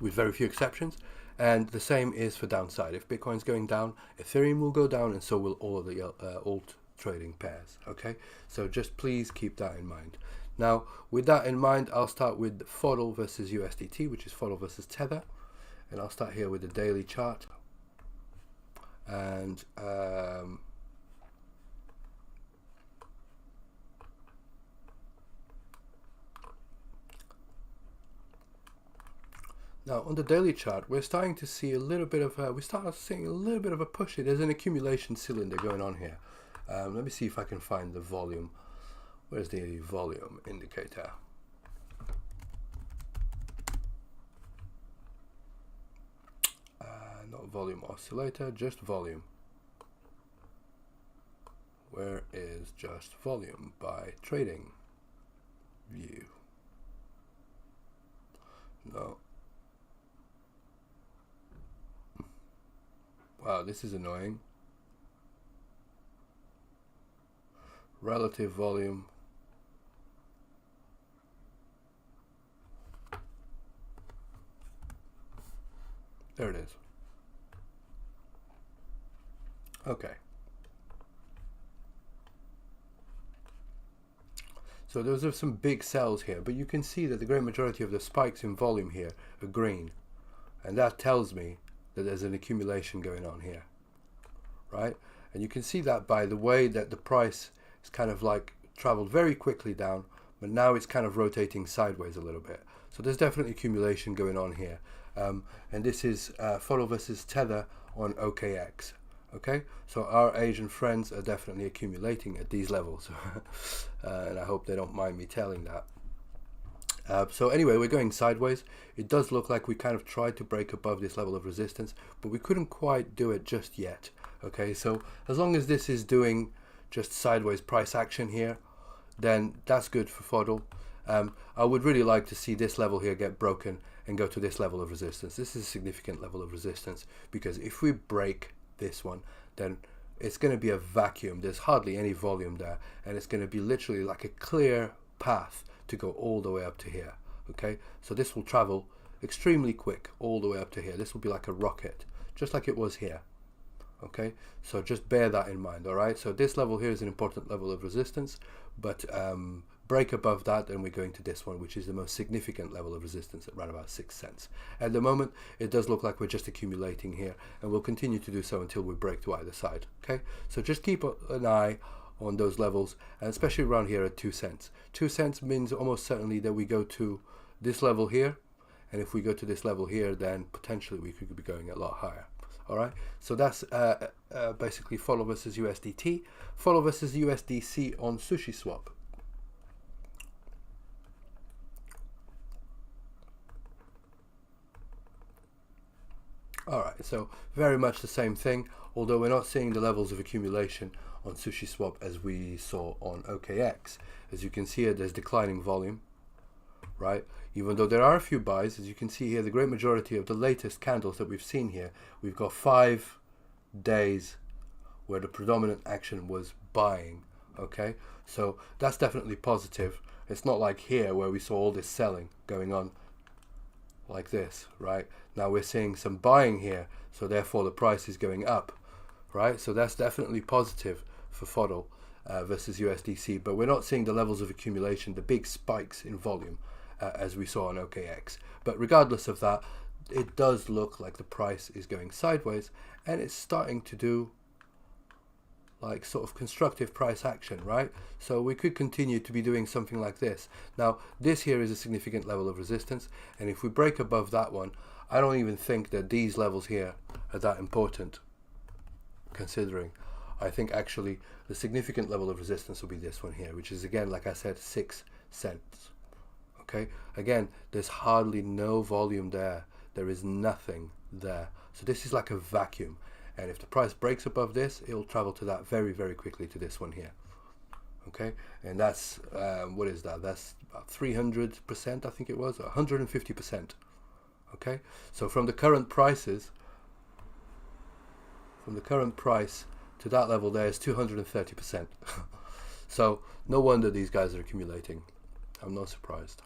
with very few exceptions. And the same is for downside. If Bitcoin's going down, Ethereum will go down, and so will all of the alt trading pairs, okay? So just please keep that in mind. Now, with that in mind, I'll start with FODL versus USDT, which is FODL versus Tether. And I'll start here with the daily chart. And now on the daily chart, we're starting to see a little bit of seeing a little bit of a push. There's an accumulation cylinder going on here. Let me see if I can find the volume. Where's the volume indicator? Not volume oscillator, just volume. Where is just volume by trading view? No. Wow, this is annoying. Relative volume. There it is. Okay. So those are some big sells here, but you can see that the great majority of the spikes in volume here are green. And that tells me that there's an accumulation going on here, right? And you can see that by the way that the price is kind of like traveled very quickly down, but now it's kind of rotating sideways a little bit. So there's definitely accumulation going on here. And this is FODL versus Tether on OkEx. Okay, so our Asian friends are definitely accumulating at these levels. And I hope they don't mind me telling that. So anyway, we're going sideways. It does look like we kind of tried to break above this level of resistance, but we couldn't quite do it just yet. Okay, so as long as this is doing just sideways price action here, then that's good for FODL. I would really like to see this level here get broken and go to this level of resistance. This is a significant level of resistance, because if we break this one, then it's going to be a vacuum. There's hardly any volume there, and it's going to be literally like a clear path to go all the way up to here. Okay, so this will travel extremely quick all the way up to here. This will be like a rocket, just like it was here. Okay, so just bear that in mind. All right, so this level here is an important level of resistance, but break above that, then we're going to this one, which is the most significant level of resistance at around about 6 cents. At the moment, it does look like we're just accumulating here, and we'll continue to do so until we break to either side. Okay, so just keep an eye on those levels, and especially around here at 2 cents. 2 cents means almost certainly that we go to this level here, and if we go to this level here, then potentially we could be going a lot higher. All right, so that's basically FODL versus USDT. FODL versus USDC on sushiswap. Alright, so very much the same thing, although we're not seeing the levels of accumulation on sushiswap as we saw on OkEx. As you can see here, there's declining volume, right? Even though there are a few buys, as you can see here, the great majority of the latest candles that we've seen here, we've got 5 days where the predominant action was buying, okay? So that's definitely positive. It's not like here where we saw all this selling going on like this, right? Now we're seeing some buying here, so therefore the price is going up, right? So that's definitely positive for FODL versus USDC, but we're not seeing the levels of accumulation, the big spikes in volume as we saw on OkEx. But regardless of that, it does look like the price is going sideways, and it's starting to do like sort of constructive price action, right? So we could continue to be doing something like this. Now this here is a significant level of resistance, and if we break above that one, I don't even think that these levels here are that important. considering. I think actually the significant level of resistance will be this one here, which is again, like I said, 6 cents. Okay, again, there's hardly no volume there. There is nothing there. So this is like a vacuum. And if the price breaks above this, it'll travel to that very, very quickly to this one here. Okay, and that's, what is that? That's about 300%, I think it was, 150%. Okay, so from the current prices, from the current price to that level there is 230%. So no wonder these guys are accumulating. I'm not surprised.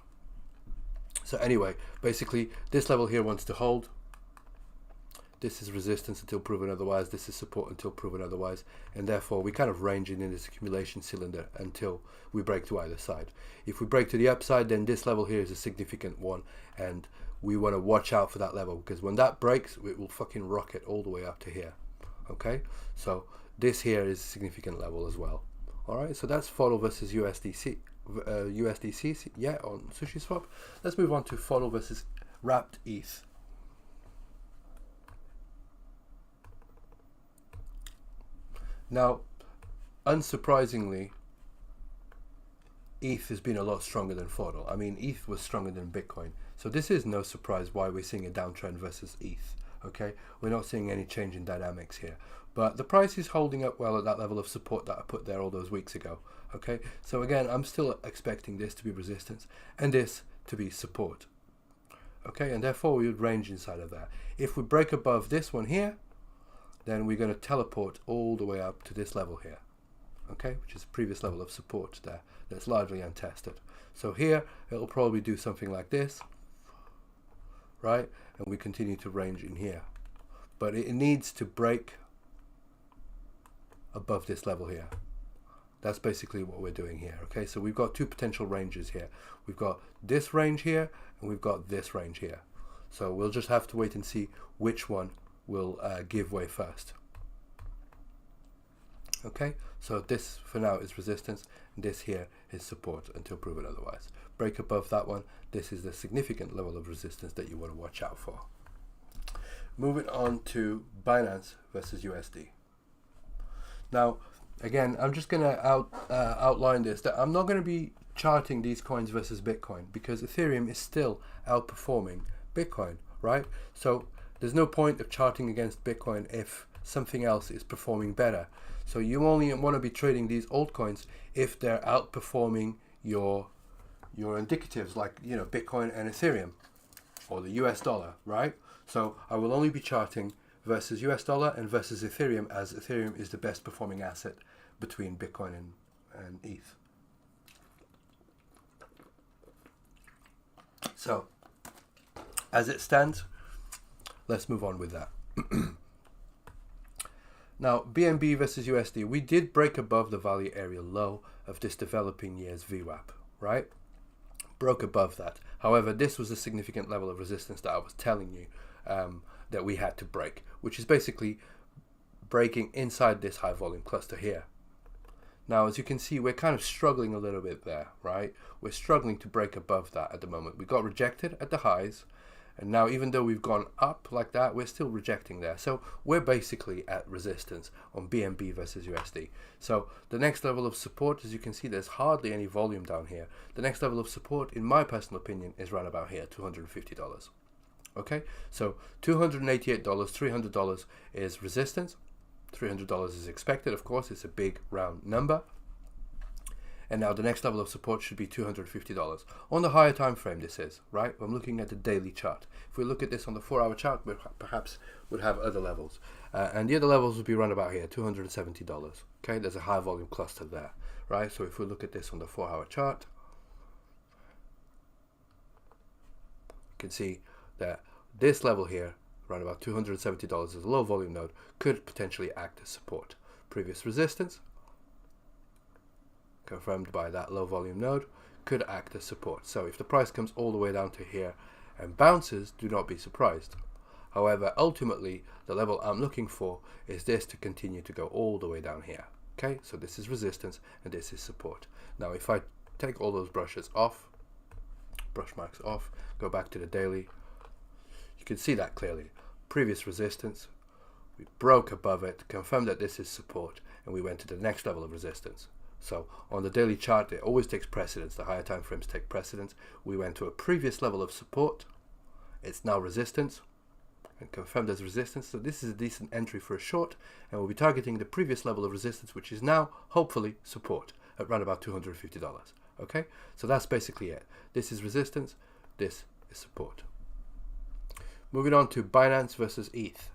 So anyway, basically this level here wants to hold. This is resistance until proven otherwise. This is support until proven otherwise. And therefore we kind of range in this accumulation cylinder until we break to either side. If we break to the upside, then this level here is a significant one. And we want to watch out for that level, because when that breaks, it will fucking rocket all the way up to here. Okay, so this here is a significant level as well. All right, so that's FODL versus USDC, yeah, on sushiswap. Let's move on to FODL versus wrapped ETH. Now, unsurprisingly, ETH has been a lot stronger than FODL. I mean, ETH was stronger than Bitcoin. So this is no surprise why we're seeing a downtrend versus ETH. Okay, we're not seeing any change in dynamics here. But the price is holding up well at that level of support that I put there all those weeks ago. Okay, so again, I'm still expecting this to be resistance and this to be support. Okay, and therefore we would range inside of that. If we break above this one here, then we're going to teleport all the way up to this level here. Okay, which is the previous level of support there that's largely untested. So here it'll probably do something like this, right? And we continue to range in here, but it needs to break above this level here. That's basically what we're doing here. Okay, so we've got two potential ranges here. We've got this range here and we've got this range here. So we'll just have to wait and see which one will give way first. Okay, so this for now is resistance and this here is support until proven otherwise. Break above that one, this is the significant level of resistance that you want to watch out for. Moving on to Binance versus USD. Now again, I'm just going to outline this, that I'm not going to be charting these coins versus Bitcoin, because Ethereum is still outperforming Bitcoin, right? So there's no point of charting against Bitcoin if something else is performing better. So you only want to be trading these altcoins if they're outperforming your indicatives, like, you know, Bitcoin and Ethereum or the US dollar, right? So I will only be charting versus US dollar and versus Ethereum, as Ethereum is the best performing asset between Bitcoin and ETH. So as it stands, let's move on with that. Now, BNB versus USD, we did break above the value area low of this developing year's VWAP, right? Broke above that. However, this was a significant level of resistance that I was telling you that we had to break, which is basically breaking inside this high volume cluster here. Now, as you can see, we're kind of struggling a little bit there, right? We're struggling to break above that at the moment. We got rejected at the highs. And now, even though we've gone up like that, we're still rejecting there. So we're basically at resistance on BNB versus USD. So the next level of support, as you can see, there's hardly any volume down here. The next level of support, in my personal opinion, is right about here, $250. Okay, so $288, $300 is resistance. $300 is expected, of course, it's a big round number. And now the next level of support should be $250. On the higher time frame this is, right? I'm looking at the daily chart. If we look at this on the 4-hour chart, we perhaps would have other levels. And the other levels would be around about here, $270. Okay, there's a high volume cluster there, right? So if we look at this on the 4-hour chart, you can see that this level here, around about $270 as a low volume node, could potentially act as support. Previous resistance, confirmed by that low volume node, could act as support. So if the price comes all the way down to here and bounces, do not be surprised. However, ultimately, the level I'm looking for is this to continue to go all the way down here. Okay, so this is resistance and this is support. Now, if I take all those brushes off, brush marks off, go back to the daily, you can see that clearly. Previous resistance we broke above it, confirmed that this is support, and we went to the next level of resistance. So on the daily chart, it always takes precedence. The higher time frames take precedence. We went to a previous level of support. It's now resistance, and confirmed as resistance. So this is a decent entry for a short, and we'll be targeting the previous level of resistance, which is now hopefully support at around about $250. Okay, so that's basically it. This is resistance, this is support. Moving on to Binance versus ETH.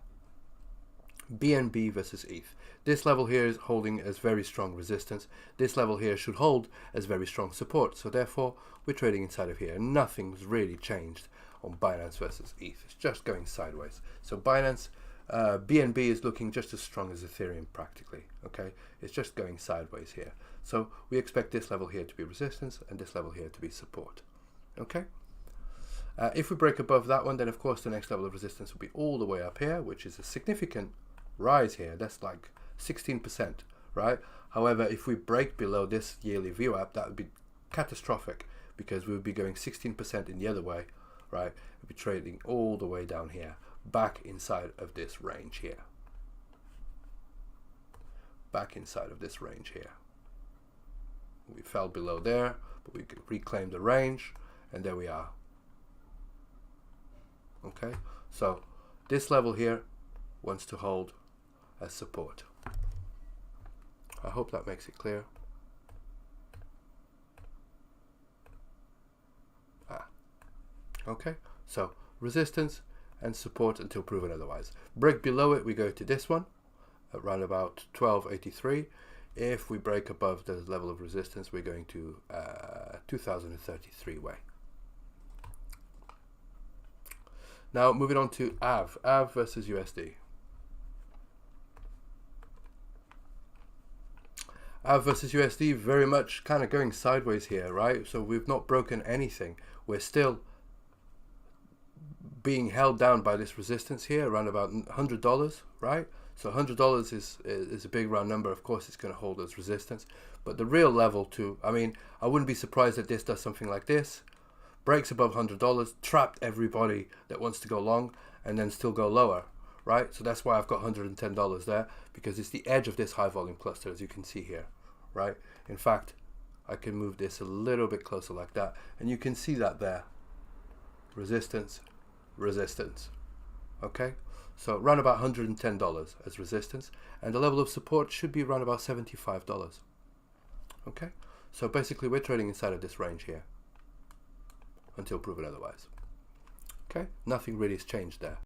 BNB versus ETH. This level here is holding as very strong resistance. This level here should hold as very strong support. So therefore, we're trading inside of here. Nothing's really changed on Binance versus ETH. It's just going sideways. So Binance, BNB is looking just as strong as Ethereum practically. Okay, it's just going sideways here. So we expect this level here to be resistance and this level here to be support. Okay. If we break above that one, then of course the next level of resistance will be all the way up here, which is a significant rise here. That's like 16%, right? However, if we break below this yearly VWAP, that would be catastrophic because we would be going 16% in the other way, right? We'd be trading all the way down here, back inside of this range here. Back inside of this range here. We fell below there, but we could reclaim the range, and there we are. Okay, so this level here wants to hold as support. I hope that makes it clear. Okay, so resistance and support until proven otherwise. Break below it, we go to this one at around about 1283. If we break above the level of resistance, we're going to 2033 way. Now moving on to AAVE, AAVE versus USD. AAVE versus USD, very much kind of going sideways here, right? So we've not broken anything. We're still being held down by this resistance here, around about $100, right? So $100 is a big round number. Of course, it's going to hold as resistance. But the real level too, I mean, I wouldn't be surprised if this does something like this. Breaks above $100, trapped everybody that wants to go long, and then still go lower, right? So that's why I've got $110 there, because it's the edge of this high volume cluster, as you can see here, right? In fact, I can move this a little bit closer like that, and you can see that there. Resistance, resistance, okay? So around about $110 as resistance, and the level of support should be around about $75, okay? So basically we're trading inside of this range here until proven otherwise. Okay, nothing really has changed there.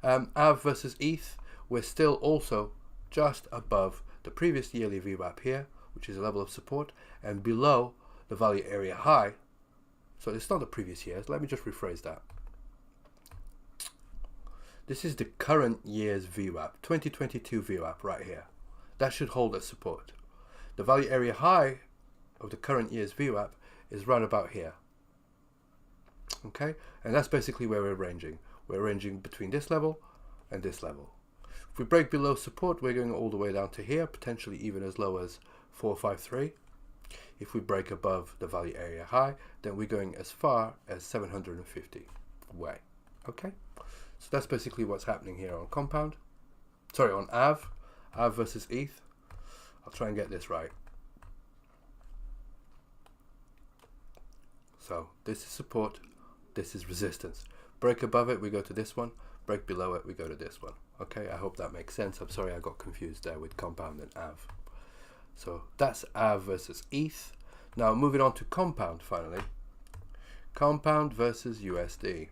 AAVE versus ETH, we're still also just above the previous yearly VWAP here, which is a level of support, and below the value area high. So it's not the previous years. Let me just rephrase that. This is the current year's VWAP, 2022 VWAP right here. That should hold as support. The value area high of the current year's VWAP is right about here. Okay, and that's basically where we're ranging. We're ranging between this level and this level. If we break below support, we're going all the way down to here, potentially even as low as 453. If we break above the value area high, then we're going as far as 750 way. Okay, so that's basically what's happening here on compound. Sorry, on AAVE, AAVE versus ETH. I'll try and get this right. So this is support. This is resistance. Break above it, we go to this one. Break below it, we go to this one. Okay, I hope that makes sense. I'm sorry I got confused there with compound and AAVE. So that's AAVE versus ETH. Now moving on to compound finally. Compound versus USD.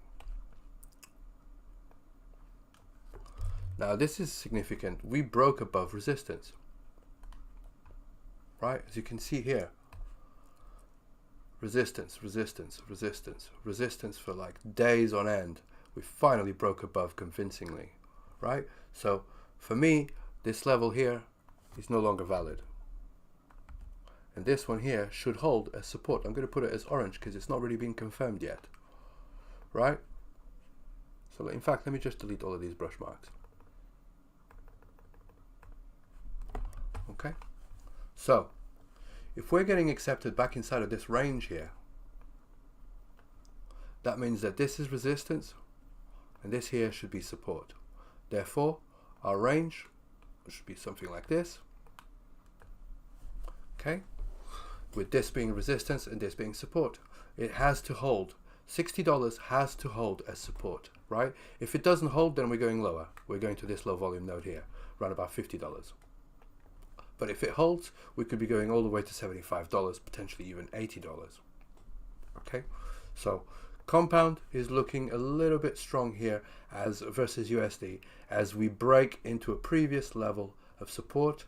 Now this is significant. We broke above resistance. Right, as you can see here. Resistance, resistance, resistance, resistance for like days on end. We finally broke above convincingly, right? So for me, this level here is no longer valid. And this one here should hold as support. I'm going to put it as orange because it's not really been confirmed yet, right? So in fact, let me just delete all of these brush marks. Okay, so if we're getting accepted back inside of this range here, that means that this is resistance and this here should be support. Therefore, our range, which should be something like this. Okay, with this being resistance and this being support, it has to hold. $60 has to hold as support, right? If it doesn't hold, then we're going lower. We're going to this low volume node here, around about $50. But if it holds, we could be going all the way to $75, potentially even $80. Okay, so compound is looking a little bit strong here as versus USD as we break into a previous level of support,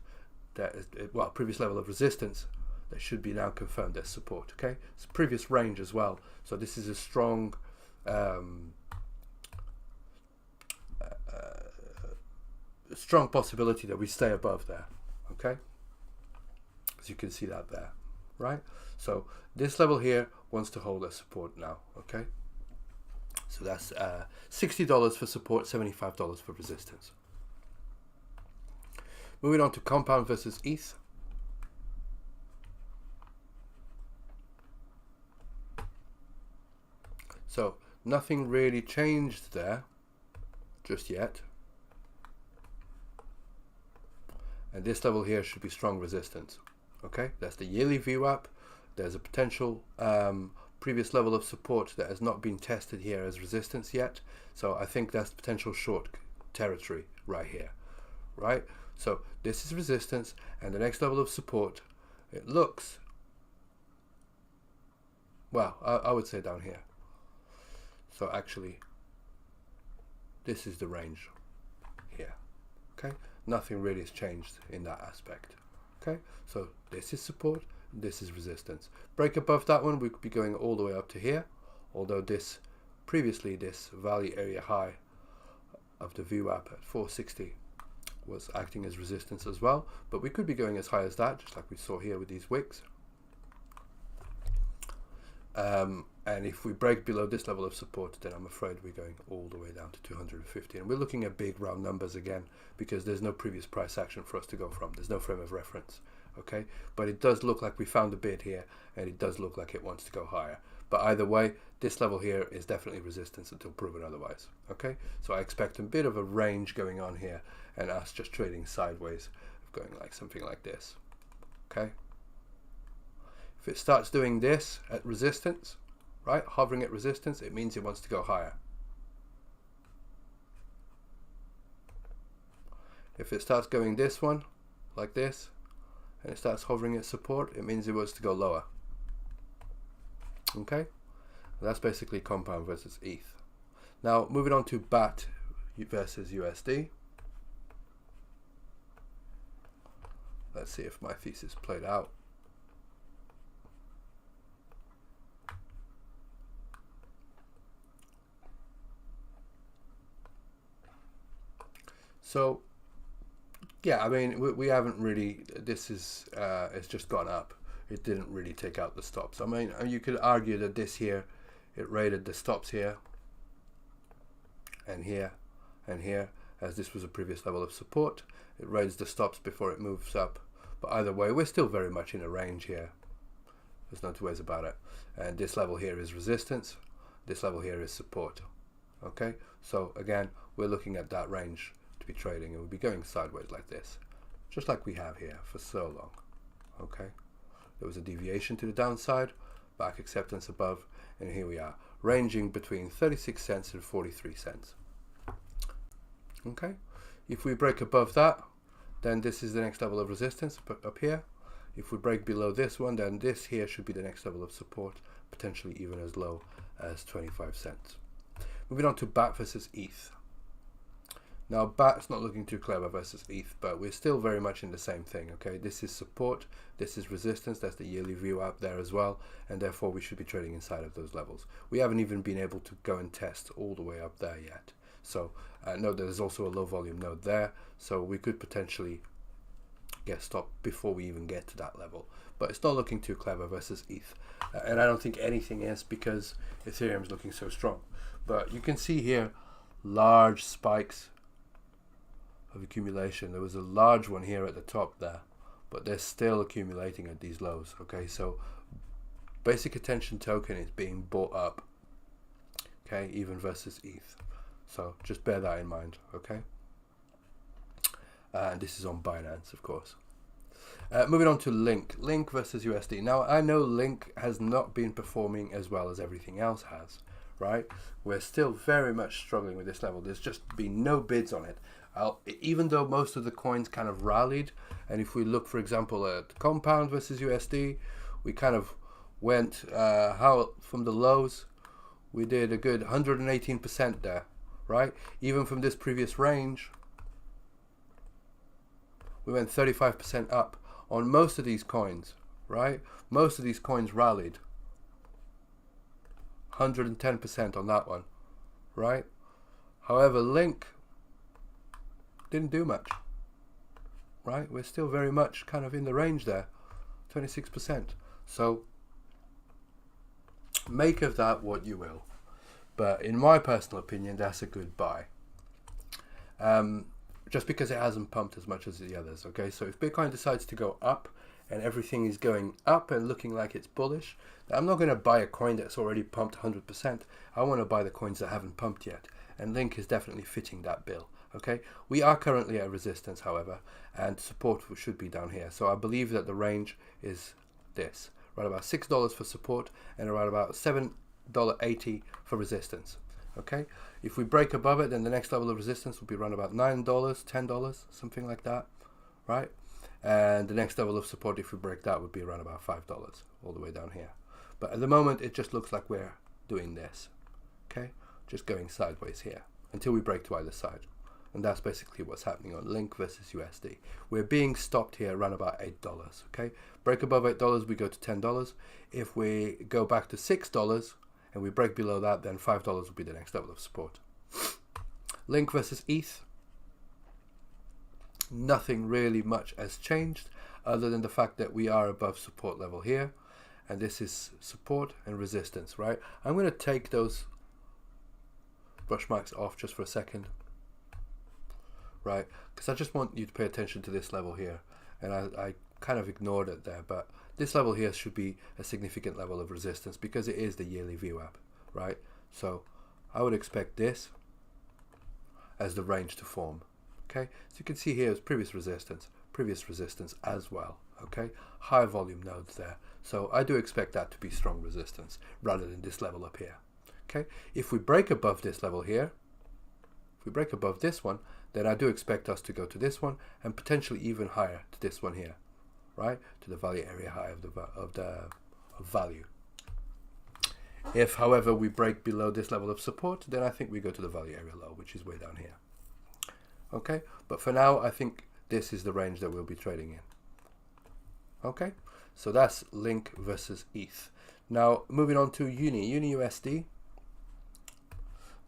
that is, well, previous level of resistance that should be now confirmed as support. Okay, it's previous range as well, so this is a strong strong possibility that we stay above there. Okay, as you can see that there, right? So this level here wants to hold as support now. Okay, so that's $60 for support, $75 for resistance. Moving on to compound versus ETH. So nothing really changed there just yet. And this level here should be strong resistance. Okay, that's the yearly VWAP. There's a potential previous level of support that has not been tested here as resistance yet. So I think that's potential short territory right here, right? So this is resistance, and the next level of support, it looks, well, I would say down here. So actually, this is the range here. Okay, nothing really has changed in that aspect. Okay, so this is support, this is resistance. Break above that one, we could be going all the way up to here, although this previously this value area high of the VWAP at 460 was acting as resistance as well, but we could be going as high as that, just like we saw here with these wicks. And if we break below this level of support, then I'm afraid we're going all the way down to 250, and we're looking at big round numbers again because there's no previous price action for us to go from. There's no frame of reference. Okay, but it does look like we found a bid here, and it does look like it wants to go higher. But either way, this level here is definitely resistance until proven otherwise. Okay, so I expect a bit of a range going on here, and us just trading sideways, going like something like this. Okay, if it starts doing this at resistance, right, hovering at resistance, it means it wants to go higher. If it starts going this one, like this, and it starts hovering at support, it means it wants to go lower. Okay, that's basically compound versus ETH. Now moving on to BAT versus USD. Let's see if my thesis played out. So yeah, I mean, we haven't really, this is, it's just gone up. It didn't really take out the stops. I mean, you could argue that this here, it raided the stops here, and here, and here, as this was a previous level of support. It raised the stops before it moves up. But either way, we're still very much in a range here. There's no two ways about it. And this level here is resistance. This level here is support. Okay, so again, we're looking at that range to be trading, and we'll be going sideways like this, just like we have here for so long. Okay, there was a deviation to the downside, back acceptance above, and here we are, ranging between 36 cents and 43 cents. Okay, if we break above that, then this is the next level of resistance up here. If we break below this one, then this here should be the next level of support, potentially even as low as 25 cents. Moving on to BAT versus ETH. Now BAT's not looking too clever versus ETH, but we're still very much in the same thing. Okay, this is support, this is resistance, that's the yearly view up there as well, and therefore we should be trading inside of those levels. We haven't even been able to go and test all the way up there yet. So note that there's also a low volume node there, so we could potentially get stopped before we even get to that level. But it's not looking too clever versus ETH, and I don't think anything is, because Ethereum is looking so strong. But you can see here large spikes of accumulation. There was a large one here at the top there, but they're still accumulating at these lows. Okay, so basic attention token is being bought up, okay, even versus ETH. So just bear that in mind. Okay, And this is on Binance, of course. Moving on to Link versus USD. Now, I know Link has not been performing as well as everything else has, right? We're still very much struggling with this level. There's just been no bids on it. Even though most of the coins kind of rallied, and if we look, for example, at Compound versus USD, we kind of went from the lows, we did a good 118% there, right? Even from this previous range, we went 35% up on most of these coins, right? Most of these coins rallied 110% on that one, right? However, Link didn't do much, right? We're still very much kind of in the range there, 26%. So make of that what you will, but in my personal opinion, that's a good buy. Just because it hasn't pumped as much as the others, okay? So if Bitcoin decides to go up and everything is going up and looking like it's bullish, I'm not going to buy a coin that's already pumped 100%. I want to buy the coins that haven't pumped yet, and Link is definitely fitting that bill, okay? We are currently at resistance, however, and support should be down here. So I believe that the range is this, right about $6 for support and around about $7.80 for resistance. Okay, if we break above it, then the next level of resistance will be around about $9, $10, something like that, right? And the next level of support, if we break that, would be around about $5 all the way down here. But at the moment, it just looks like we're doing this, okay? Just going sideways here until we break to either side. And that's basically what's happening on Link versus USD. We're being stopped here around about $8, okay? Break above $8, we go to $10. If we go back to $6, and we break below that, then $5 will be the next level of support. Link versus ETH. Nothing really much has changed other than the fact that we are above support level here. And this is support and resistance, right? I'm going to take those brush marks off just for a second, right? Because I just want you to pay attention to this level here. And I kind of ignored it there, but this level here should be a significant level of resistance because it is the yearly VWAP, right? So I would expect this as the range to form, okay? So you can see here is previous resistance as well, okay? High volume nodes there. So I do expect that to be strong resistance rather than this level up here, okay? If we break above this level here, if we break above this one, then I do expect us to go to this one and potentially even higher to this one here, right, to the value area high of value. If, however, we break below this level of support, then I think we go to the value area low, which is way down here. Okay, but for now, I think this is the range that we'll be trading in. Okay, so that's Link versus ETH. Now, moving on to Uni USD.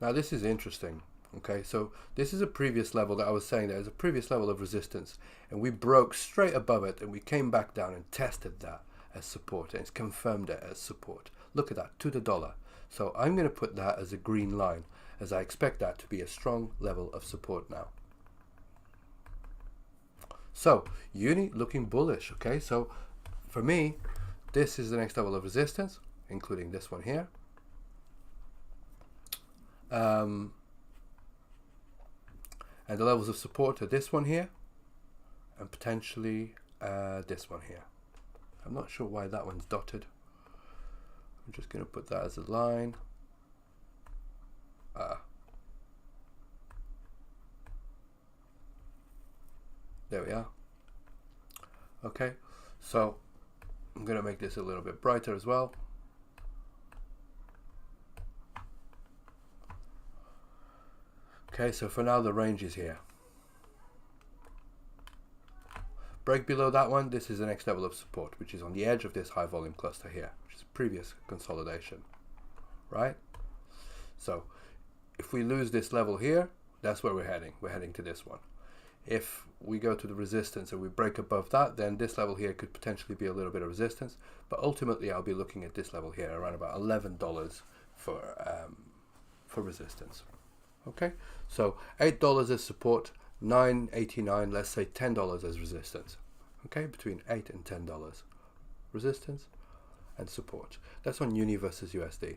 Now, this is interesting. Okay, so this is a previous level that I was saying there's a previous level of resistance, and we broke straight above it and we came back down and tested that as support, and it's confirmed it as support. Look at that, to the dollar. So I'm going to put that as a green line, as I expect that to be a strong level of support now. So Uni looking bullish. Okay, so for me, this is the next level of resistance, including this one here. And the levels of support are this one here, and potentially this one here. I'm not sure why that one's dotted. I'm just going to put that as a line. There we are. Okay, so I'm going to make this a little bit brighter as well. Okay, so for now the range is here. Break below that one, this is the next level of support, which is on the edge of this high volume cluster here, which is previous consolidation, right? So if we lose this level here, that's where we're heading. We're heading to this one. If we go to the resistance and we break above that, then this level here could potentially be a little bit of resistance, but ultimately I'll be looking at this level here, around about $11 for resistance. Okay, so $8 as support, $9.89, let's say $10 as resistance. Okay, between $8 and $10 resistance and support. That's on Uni versus USD.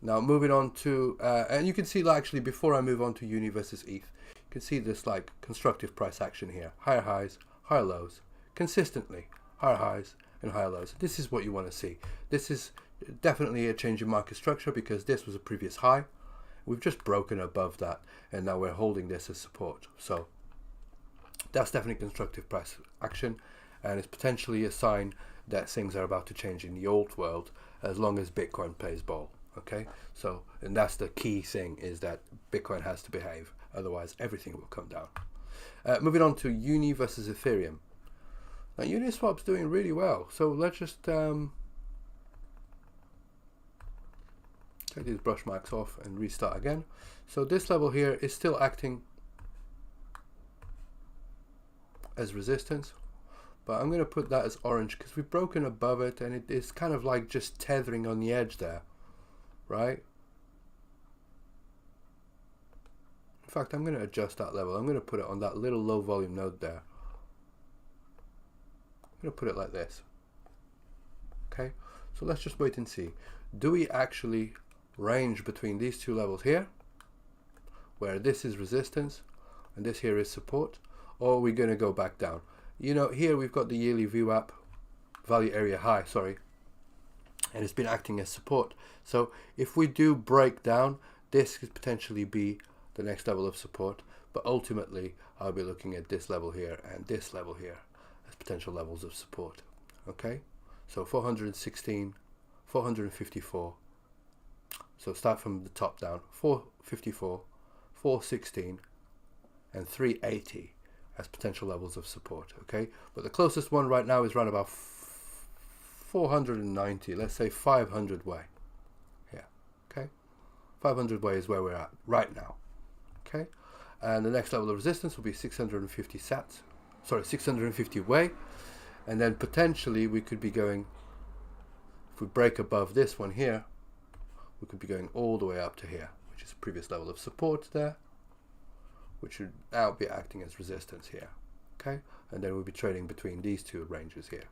Now moving on to, and you can see that actually before I move on to Uni versus ETH, can see this like constructive price action here. Higher highs, higher lows, consistently higher highs and higher lows. This is what you want to see. This is definitely a change in market structure because this was a previous high. We've just broken above that and now we're holding this as support. So that's definitely constructive price action, and it's potentially a sign that things are about to change in the old world as long as Bitcoin plays ball. Okay, so, and that's the key thing, is that Bitcoin has to behave, otherwise everything will come down. Moving on to Uni versus Ethereum. Now Uniswap's doing really well, so let's just take these brush marks off and restart again. So this level here is still acting as resistance, but I'm going to put that as orange because we've broken above it and it is kind of like just tethering on the edge there, right? In fact, I'm going to adjust that level. I'm going to put it on that little low volume node there. I'm going to put it like this. Okay, so let's just wait and see. Do we actually range between these two levels here, where this is resistance and this here is support, or are we going to go back down? You know, here we've got the yearly VWAP, value area high, sorry, and it's been acting as support. So if we do break down, this could potentially be the next level of support, but ultimately I'll be looking at this level here and this level here as potential levels of support. Okay, so 416, 454. So start from the top down, 454, 416, and 380 as potential levels of support. Okay, but the closest one right now is around about 490, let's say 500 way. Yeah, okay, 500 way is where we're at right now. Okay, and the next level of resistance will be 650 sats, sorry, 650 way, and then potentially we could be going, if we break above this one here, we could be going all the way up to here, which is a previous level of support there, which should now be acting as resistance here. Okay, and then we'll be trading between these two ranges here.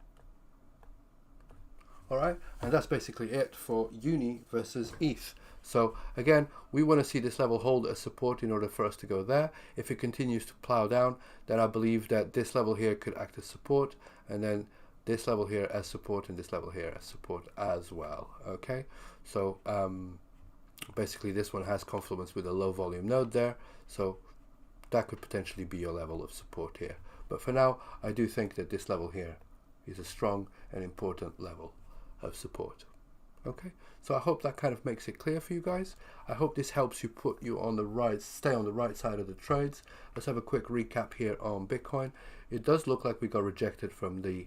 All right, and that's basically it for Uni versus ETH. So again, we want to see this level hold as support in order for us to go there. If it continues to plow down, then I believe that this level here could act as support, and then this level here as support, and this level here as support as well. Okay, so basically this one has confluence with a low volume node there, so that could potentially be your level of support here. But for now, I do think that this level here is a strong and important level of support. Okay, so I hope that kind of makes it clear for you guys. I hope this helps you put you on the right, stay on the right side of the trades. Let's have a quick recap here on Bitcoin. It does look like we got rejected from the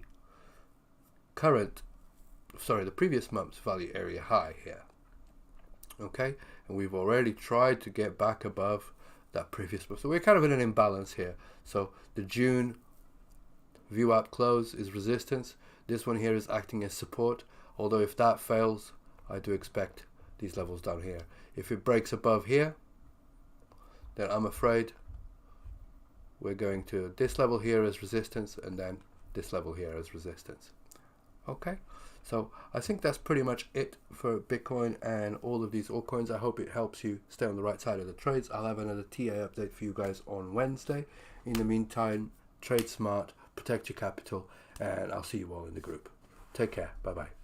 the previous month's value area high here. Okay, and we've already tried to get back above that previous month, so we're kind of in an imbalance here. So the June VWAP close is resistance. This one here is acting as support, although if that fails, I do expect these levels down here. If it breaks above here, then I'm afraid we're going to this level here as resistance, and then this level here as resistance. Okay, so I think that's pretty much it for Bitcoin and all of these altcoins. I hope it helps you stay on the right side of the trades. I'll have another TA update for you guys on Wednesday. In the meantime, trade smart, protect your capital, and I'll see you all in the group. Take care. Bye-bye.